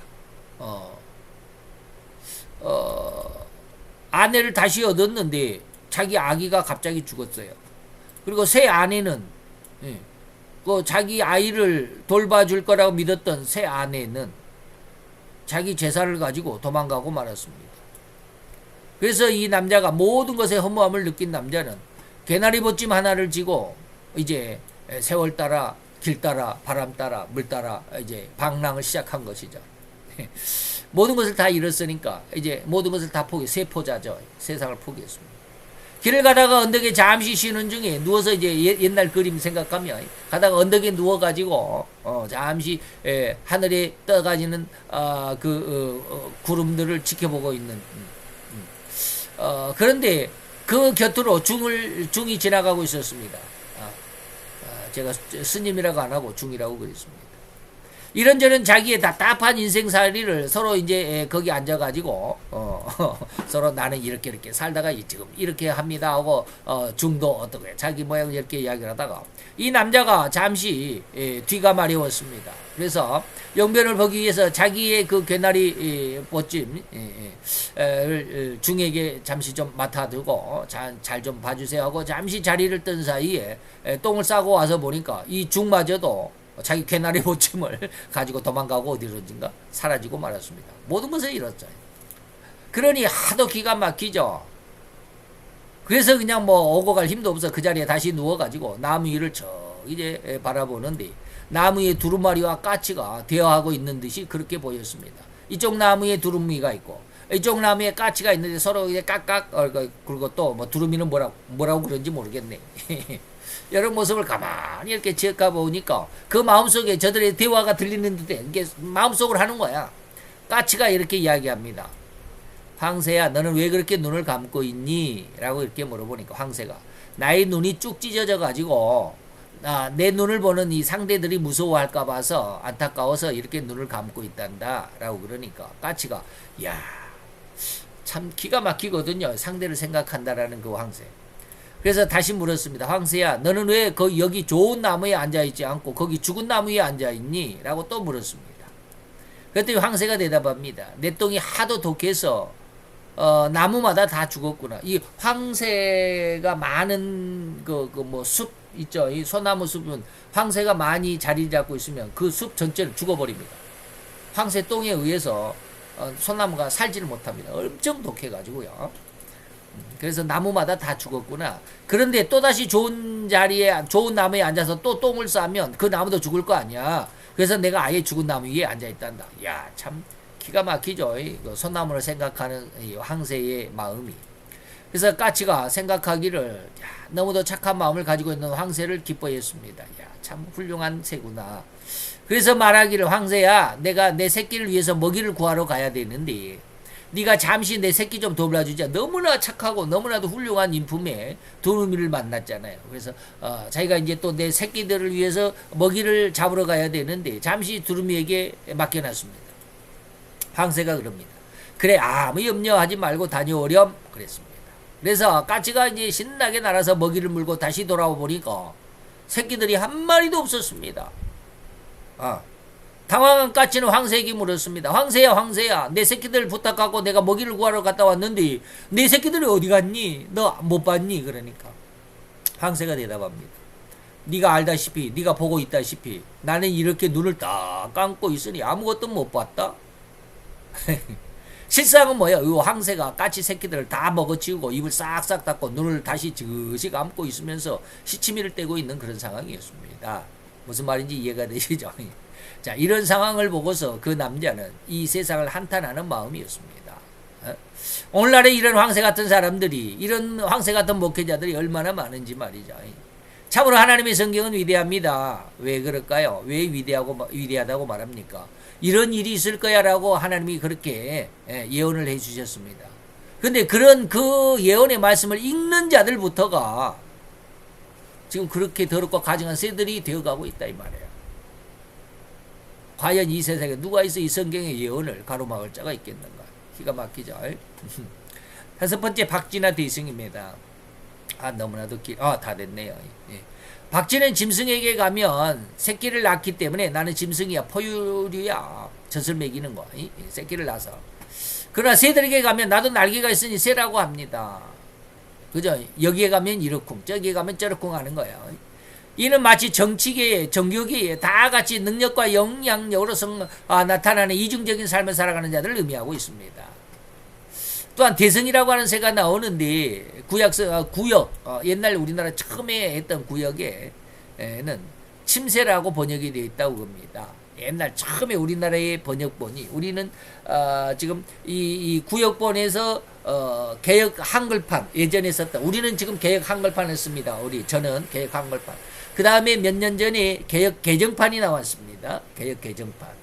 아내를 다시 얻었는데 자기 아기가 갑자기 죽었어요. 그리고 새 아내는 그 자기 아이를 돌봐줄 거라고 믿었던 새 아내는 자기 재산을 가지고 도망가고 말았습니다. 그래서 이 남자가 모든 것에 허무함을 느낀 남자는 개나리 보찜 하나를 지고 이제 세월 따라 길 따라 바람 따라 물 따라 이제 방랑을 시작한 것이죠. 모든 것을 다 잃었으니까 이제 모든 것을 다 세포자죠. 세상을 포기했습니다. 길을 가다가 언덕에 잠시 쉬는 중에 누워서 이제 옛날 그림 생각하면 가다가 언덕에 누워가지고 잠시 하늘에 떠가지는 구름들을 지켜보고 있는 그런데 그 곁으로 중이 지나가고 있었습니다. 제가 스님이라고 안 하고 중이라고 그랬습니다. 이런저런 자기의 답답한 인생살이를 서로 이제 거기 앉아가지고 서로 나는 이렇게 살다가 지금 이렇게 합니다 하고 중도 어떻게 자기 모양 이렇게 이야기를 하다가 이 남자가 잠시 뒤가 마려웠습니다. 그래서 영변을 보기 위해서 자기의 그 개나리 보찜 중에게 잠시 좀 맡아두고 잘 좀 봐주세요 하고 잠시 자리를 뜬 사이에 똥을 싸고 와서 보니까 이 중마저도 자기 개나리 보침을 가지고 도망가고 어디론가 사라지고 말았습니다. 모든 것을 잃었죠. 그러니 하도 기가 막히죠. 그래서 그냥 뭐 오고 갈 힘도 없어 그 자리에 다시 누워가지고 나무 위를 저 이제 바라보는데 나무에 두루마리와 까치가 대화하고 있는 듯이 그렇게 보였습니다. 이쪽 나무에 두루미가 있고 이쪽 나무에 까치가 있는데 서로 이제 깍깍 그리고 또 뭐 두루미는 뭐라고 그런지 모르겠네. 이런 모습을 가만히 이렇게 지켜보니까 그 마음속에 저들의 대화가 들리는 듯해 이게 마음속으로 하는 거야. 까치가 이렇게 이야기합니다. 황새야 너는 왜 그렇게 눈을 감고 있니? 라고 이렇게 물어보니까 황새가 나의 눈이 쭉 찢어져 가지고 내 눈을 보는 이 상대들이 무서워할까 봐서 안타까워서 이렇게 눈을 감고 있단다 라고 그러니까 까치가 야 참 기가 막히거든요. 상대를 생각한다라는 그 황새. 그래서 다시 물었습니다. 황새야 너는 왜 여기 좋은 나무에 앉아있지 않고 거기 죽은 나무에 앉아있니? 라고 또 물었습니다. 그랬더니 황새가 대답합니다. 내 똥이 하도 독해서 나무마다 다 죽었구나. 이 황새가 많은 뭐 숲 있죠. 이 소나무 숲은 황새가 많이 자리 잡고 있으면 그 숲 전체를 죽어버립니다. 황새 똥에 의해서 소나무가 살지를 못합니다. 엄청 독해가지고요. 그래서 나무마다 다 죽었구나. 그런데 또다시 좋은 자리에 좋은 나무에 앉아서 또 똥을 싸면 그 나무도 죽을 거 아니야. 그래서 내가 아예 죽은 나무 위에 앉아있단다. 야 참 기가 막히죠. 소나무를 생각하는 이 황새의 마음이. 그래서 까치가 생각하기를 너무도 착한 마음을 가지고 있는 황새를 기뻐했습니다. 야 참 훌륭한 새구나. 그래서 말하기를 황새야 내가 내 새끼를 위해서 먹이를 구하러 가야 되는데 네가 잠시 내 새끼 좀 돌봐주자. 너무나 착하고 너무나도 훌륭한 인품에 두루미를 만났잖아요. 그래서 자기가 이제 또 내 새끼들을 위해서 먹이를 잡으러 가야 되는데 잠시 두루미에게 맡겨놨습니다. 황새가 그럽니다. 그래 아무 염려하지 말고 다녀오렴 그랬습니다. 그래서 까치가 이제 신나게 날아서 먹이를 물고 다시 돌아와 보니까 새끼들이 한 마리도 없었습니다. 당황한 까치는 황새에게 물었습니다. 황새야 내 새끼들 부탁하고 내가 먹이를 구하러 갔다 왔는데 내 새끼들이 어디 갔니? 너 못 봤니? 그러니까 황새가 대답합니다. 네가 알다시피 네가 보고 있다시피 나는 이렇게 눈을 딱 감고 있으니 아무것도 못 봤다. 실상은 뭐야? 이 황새가 까치 새끼들을 다 먹어치우고 입을 싹싹 닫고 눈을 다시 지그시 감고 있으면서 시치미를 떼고 있는 그런 상황이었습니다. 무슨 말인지 이해가 되시죠? 자, 이런 상황을 보고서 그 남자는 이 세상을 한탄하는 마음이었습니다. 오늘날에 이런 황새 같은 사람들이, 이런 황새 같은 목회자들이 얼마나 많은지 말이죠. 참으로 하나님의 성경은 위대합니다. 왜 그럴까요? 왜 위대하다고 말합니까? 이런 일이 있을 거야라고 하나님이 그렇게 예언을 해 주셨습니다. 근데 그런 그 예언의 말씀을 읽는 자들부터가 지금 그렇게 더럽고 가증한 새들이 되어가고 있다 이 말이에요. 과연 이 세상에 누가 있어 이 성경의 예언을 가로막을 자가 있겠는가? 기가 막히죠. 다섯 번째 박쥐나 대승입니다. 너무나도 다 됐네요. 예. 박쥐는 짐승에게 가면 새끼를 낳기 때문에 나는 짐승이야, 포유류야, 젖을 먹이는 거, 새끼를 낳아서. 그러나 새들에게 가면 나도 날개가 있으니 새라고 합니다. 그죠? 여기에 가면 이렇쿵, 저기에 가면 저렇쿵 하는 거예요. 이는 마치 정치계에, 정교계에 다 같이 능력과 영향력으로 나타나는 이중적인 삶을 살아가는 자들을 의미하고 있습니다. 또한 대성이라고 하는 새가 나오는데 구역, 옛날 우리나라 처음에 했던 구역에는 침새라고 번역이 되어 있다고 합니다. 옛날 처음에 우리나라의 번역본이, 우리는 지금 이 구역본에서 개역 한글판 예전에 썼다. 우리는 지금 개역 한글판을 씁니다. 저는 개역 한글판. 그 다음에 몇 년 전에 개역 개정판이 나왔습니다. 개역 개정판.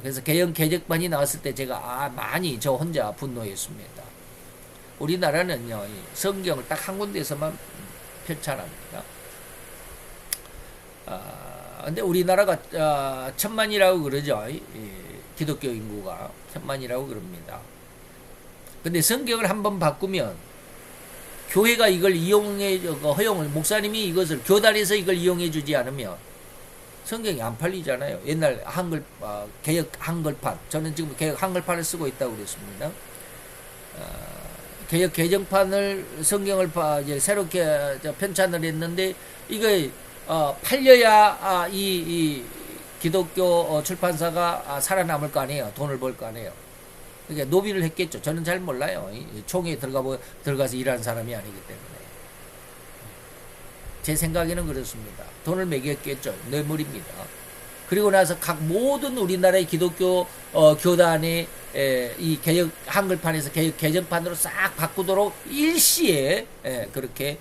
그래서 개역 개정판이 나왔을 때 제가 많이 저 혼자 분노했습니다. 우리나라는요, 성경을 딱 한 군데에서만 편찬합니다. 근데 우리나라가 1000만이라고 그러죠. 기독교 인구가 1000만이라고 그럽니다. 근데 성경을 한번 바꾸면 교회가 이걸 허용을, 목사님이 이것을 교단에서 이걸 이용해 주지 않으면 성경이 안 팔리잖아요. 옛날 개역 한글판, 저는 지금 개역 한글판을 쓰고 있다고 그랬습니다. 개역 개정판을 성경을 이제 새롭게 편찬을 했는데 이거 팔려야 이 기독교 출판사가 살아남을 거 아니에요. 돈을 벌 거 아니에요. 그러니까 노비를 했겠죠. 저는 잘 몰라요. 총에 들어가서 일하는 사람이 아니기 때문에. 제 생각에는 그렇습니다. 돈을 매겼겠죠. 뇌물입니다. 그리고 나서 모든 우리나라의 기독교 교단의 이 개역 한글판에서 개역 개정판으로 싹 바꾸도록 일시에 그렇게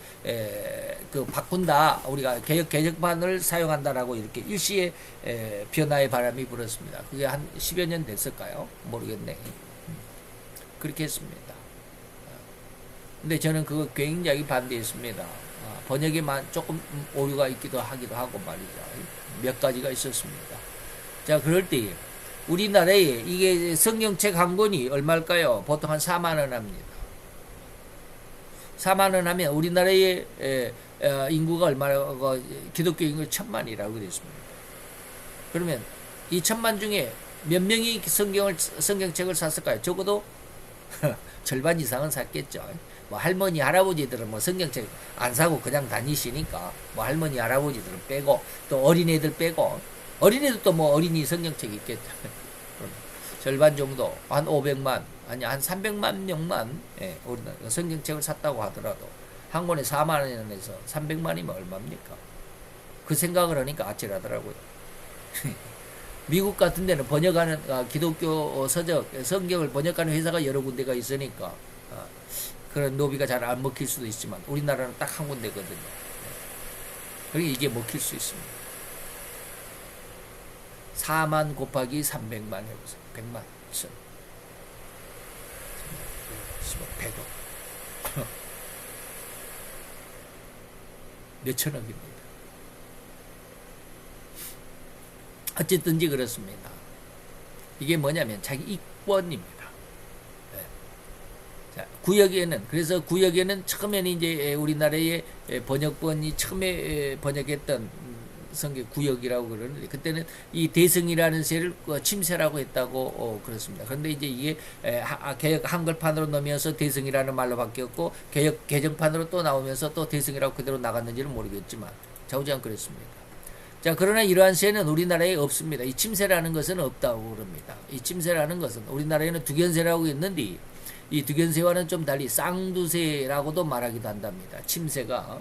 바꾼다. 우리가 개역 개정판을 사용한다라고 이렇게 일시에 변화의 바람이 불었습니다. 그게 한 10여 년 됐을까요? 모르겠네. 그렇게 했습니다. 근데 저는 그거 굉장히 반대했습니다. 번역에만 조금 오류가 하기도 하고 말이죠. 몇 가지가 있었습니다. 자, 그럴 때 우리나라에 이게 성경책 한 권이 얼마일까요? 보통 한 4만 원 합니다. 4만 원 하면 우리나라의 인구가 얼마나, 기독교 인구 1000만이라고 그랬습니다. 그러면 이 1000만 중에 몇 명이 성경책을 샀을까요? 적어도 절반 이상은 샀겠죠. 뭐 할머니 할아버지들은 뭐 성경책 안 사고 그냥 다니시니까 뭐 할머니 할아버지들은 빼고 또 어린애들 빼고, 어린애들도 뭐 어린이 성경책이 있겠죠. 절반 정도, 한 500만 아니 한 300만 명만 우리나라 성경책을 샀다고 하더라도 한 권에 4만 원에서 300만이면 얼마입니까? 그 생각을 하니까 아찔하더라고요. 미국 같은 데는 번역하는 기독교 성경을 번역하는 회사가 여러 군데가 있으니까 그런 노비가 잘 안 먹힐 수도 있지만 우리나라는 딱 한 군데거든요. 그러니까 이게 먹힐 수 있습니다. 4만 곱하기 300만 해보세요. 100만, 1000, 10억, 100억. 몇천억입니다. 어쨌든지 그렇습니다. 이게 뭐냐면 자기 이권입니다. 자, 그래서 구역에는 처음에는 이제 우리나라의 번역본이 처음에 번역했던 성경 구역이라고 그러는데, 그때는 이 대승이라는 새를 침새라고 했다고 그렇습니다. 그런데 이제 이게 개역 한글판으로 넣으면서 대승이라는 말로 바뀌었고, 개역 개정판으로 또 나오면서 또 대승이라고 그대로 나갔는지는 모르겠지만 좌우지간 그랬습니다. 자, 그러나 이러한 새는 우리나라에 없습니다. 이 침새라는 것은 없다고 그럽니다. 이 침새라는 것은 우리나라에는 두견새라고 있는데, 이 득연새와는 좀 달리 쌍두새라고도 말하기도 한답니다. 침새가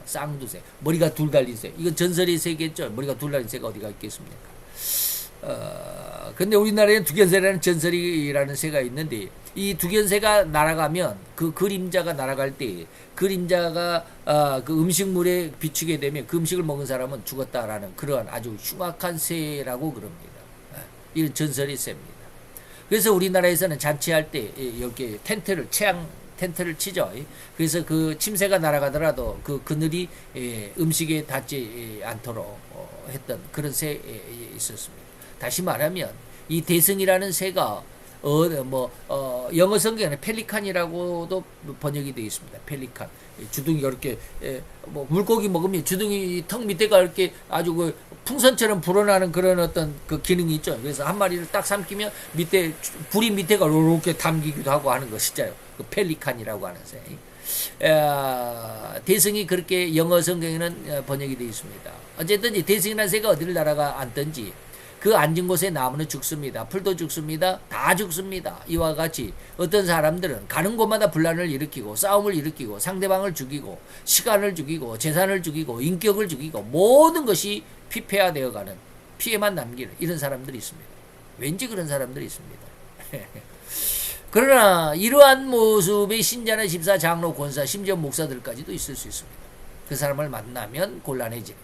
쌍두새, 머리가 둘 달린 새. 이건 전설의 새겠죠. 머리가 둘 달린 새가 어디가 있겠습니까? 근데 우리나라에는 득연새라는 전설이라는 새가 있는데 이 득연새가 날아가면 그 그림자가 날아갈 때 그림자가 그 음식물에 비추게 되면 그 음식을 먹은 사람은 죽었다라는 그러한 아주 흉악한 새라고 그럽니다. 이런 전설의 새입니다. 그래서 우리나라에서는 잔치할 때 이렇게 텐트를 치죠. 그래서 그 침새가 날아가더라도 그 그늘이 음식에 닿지 않도록 했던 그런 새 있었습니다. 다시 말하면 이 대승이라는 새가 영어 성경에는 펠리칸이라고도 번역이 되어 있습니다. 펠리칸. 주둥이 이렇게 물고기 먹으면 주둥이 턱 밑에가 이렇게 아주 그 풍선처럼 불어나는 그런 어떤 그 기능이 있죠. 그래서 한 마리를 딱 삼키면 밑에 부리 밑에가 이렇게 담기기도 하고 하는 것이죠. 그 펠리칸이라고 하는 새. 대승이 그렇게 영어 성경에는 번역이 되어 있습니다. 어쨌든 대승이라는 새가 어디를 날아가 앉든지 그 앉은 곳에 나무는 죽습니다. 풀도 죽습니다. 다 죽습니다. 이와 같이 어떤 사람들은 가는 곳마다 분란을 일으키고 싸움을 일으키고 상대방을 죽이고 시간을 죽이고 재산을 죽이고 인격을 죽이고 모든 것이 피폐화되어가는 피해만 남기는 이런 사람들이 있습니다. 왠지 그런 사람들이 있습니다. 그러나 이러한 모습의 신자나 집사, 장로, 권사, 심지어 목사들까지도 있을 수 있습니다. 그 사람을 만나면 곤란해지는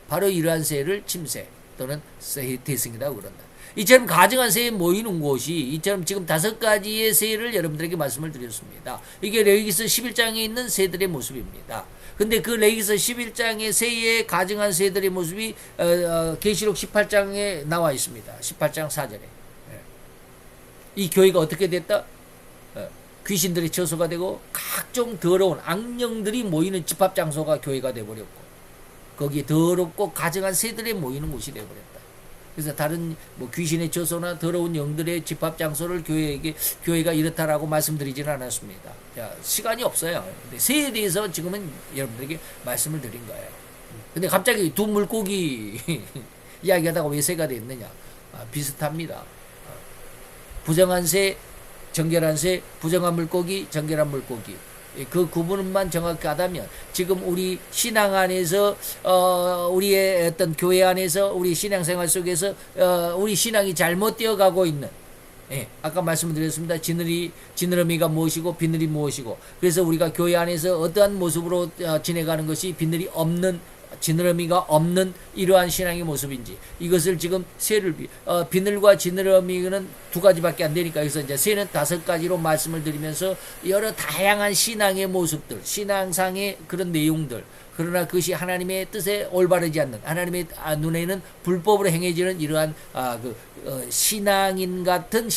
바로 이러한 새를 침새 또는 새의 대승이라고 그런다. 이처럼 가증한 새에 모이는 곳이 이처럼 지금 5가지의 새를 여러분들에게 말씀을 드렸습니다. 이게 레위기서 11장에 있는 새들의 모습입니다. 근데 그 레위기서 11장의 새의 가증한 새들의 모습이 계시록 18장에 나와 있습니다. 18장 4절에. 이 교회가 어떻게 됐다? 귀신들의 처소가 되고 각종 더러운 악령들이 모이는 집합장소가 교회가 되어버렸고 거기에 더럽고 가증한 새들이 모이는 곳이 되어버렸다. 그래서 다른 귀신의 처소나 더러운 영들의 집합장소를 교회가 이렇다라고 말씀드리지는 않았습니다. 자, 시간이 없어요. 근데 새에 대해서 지금은 여러분들에게 말씀을 드린 거예요. 근데 갑자기 두 물고기 이야기하다가 왜 새가 됐느냐? 비슷합니다. 부정한 새, 정결한 새, 부정한 물고기, 정결한 물고기. 그 구분만 정확히 하다면 지금 우리 신앙 안에서 우리의 어떤 교회 안에서 우리 신앙생활 속에서 우리 신앙이 잘못되어 가고 있는 아까 말씀드렸습니다. 지느러미가 무엇이고 비늘이 무엇이고 그래서 우리가 교회 안에서 어떠한 모습으로 지내가는 것이 지느러미가 없는 이러한 신앙의 모습인지 이것을 지금 비늘과 지느러미는 2가지밖에 안 되니까 여기서 이제 새는 5가지로 말씀을 드리면서 여러 다양한 신앙의 모습들, 신앙상의 그런 내용들 그러나 그것이 하나님의 뜻에 올바르지 않는 하나님의 눈에는 불법으로 행해지는 이러한 신앙인 같은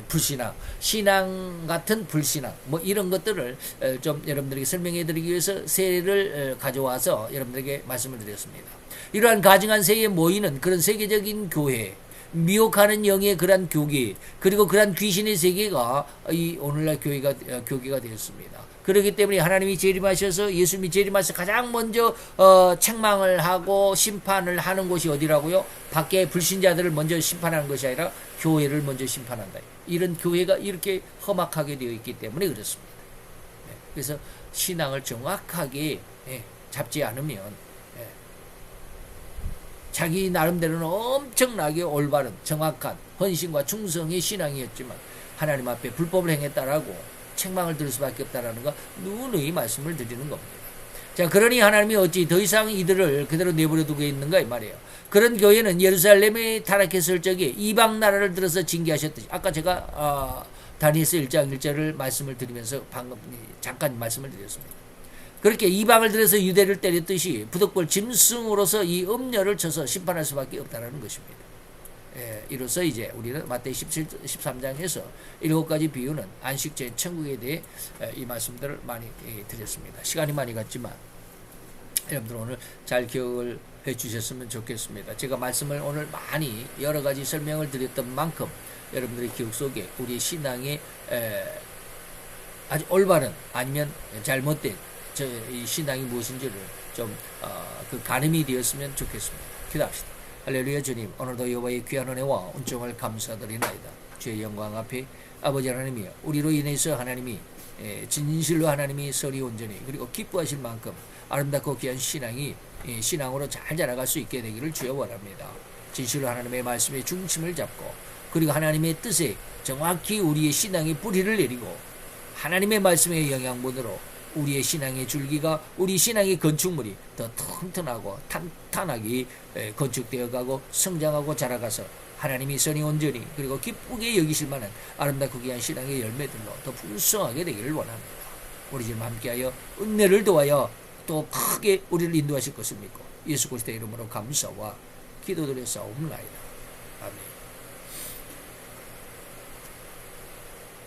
불신앙, 신앙 같은 불신앙 이런 것들을 좀 여러분들에게 설명해 드리기 위해서 새를 가져와서 여러분들에게 말씀을 드렸습니다. 이러한 가증한 새에 모이는 그런 세계적인 교회 미혹하는 영의 그러한 교계 그리고 그러한 귀신의 세계가 이 오늘날 교계가 되었습니다. 그렇기 때문에 하나님이 재림하셔서 예수님이 재림하셔서 가장 먼저 책망을 하고 심판을 하는 곳이 어디라고요? 밖에 불신자들을 먼저 심판하는 것이 아니라 교회를 먼저 심판한다. 이런 교회가 이렇게 험악하게 되어 있기 때문에 그렇습니다. 그래서 신앙을 정확하게 잡지 않으면 자기 나름대로는 엄청나게 올바른 정확한 헌신과 충성의 신앙이었지만 하나님 앞에 불법을 행했다라고 책망을 들을 수밖에 없다라는 거 누누이 말씀을 드리는 겁니다. 자, 그러니 하나님이 어찌 더 이상 이들을 그대로 내버려 두고 있는가 이 말이에요. 그런 교회는 예루살렘에 타락했을 적에 이방 나라를 들어서 징계하셨듯이 아까 제가 다니엘서 1장 1절을 말씀을 드리면서 방금 잠깐 말씀을 드렸습니다. 그렇게 이방을 들여서 유대를 때렸듯이 부득불 짐승으로서 이 음녀를 쳐서 심판할 수밖에 없다는 것입니다. 이로써 이제 우리는 마태이 13장에서 7가지 비유는 안식제 천국에 대해 이 말씀들을 많이 드렸습니다. 시간이 많이 갔지만 여러분들 오늘 잘 기억을 해 주셨으면 좋겠습니다. 제가 말씀을 오늘 많이 여러 가지 설명을 드렸던 만큼 여러분들의 기억 속에 우리 신앙의 아주 올바른 아니면 잘못된 이 신앙이 무엇인지를 좀 그 가늠이 되었으면 좋겠습니다. 기도합시다. 할렐루야. 주님, 오늘도 여호와의 귀한 은혜와 은총을 감사드리나이다. 주의 영광 앞에 아버지 하나님이 우리로 인해서 하나님이 진실로 하나님이 선이 온전히 그리고 기뻐하실 만큼 아름답고 귀한 신앙이 신앙으로 잘 자라갈 수 있게 되기를 주여 원합니다. 진실로 하나님의 말씀에 중심을 잡고 그리고 하나님의 뜻에 정확히 우리의 신앙의 뿌리를 내리고 하나님의 말씀의 영향분으로 우리의 신앙의 줄기가 우리 신앙의 건축물이 더 튼튼하고 탄탄하게 건축되어 가고 성장하고 자라가서 하나님이 선이 온전히 그리고 기쁘게 여기실 만한 아름답고 귀한 신앙의 열매들로 더 풍성하게 되기를 원합니다. 우리 지금 함께하여 은혜를 도하여 또 크게 우리를 인도하실 것을 믿고 예수 그리스도의 이름으로 감사와 기도드려 싸움나이다. 아멘.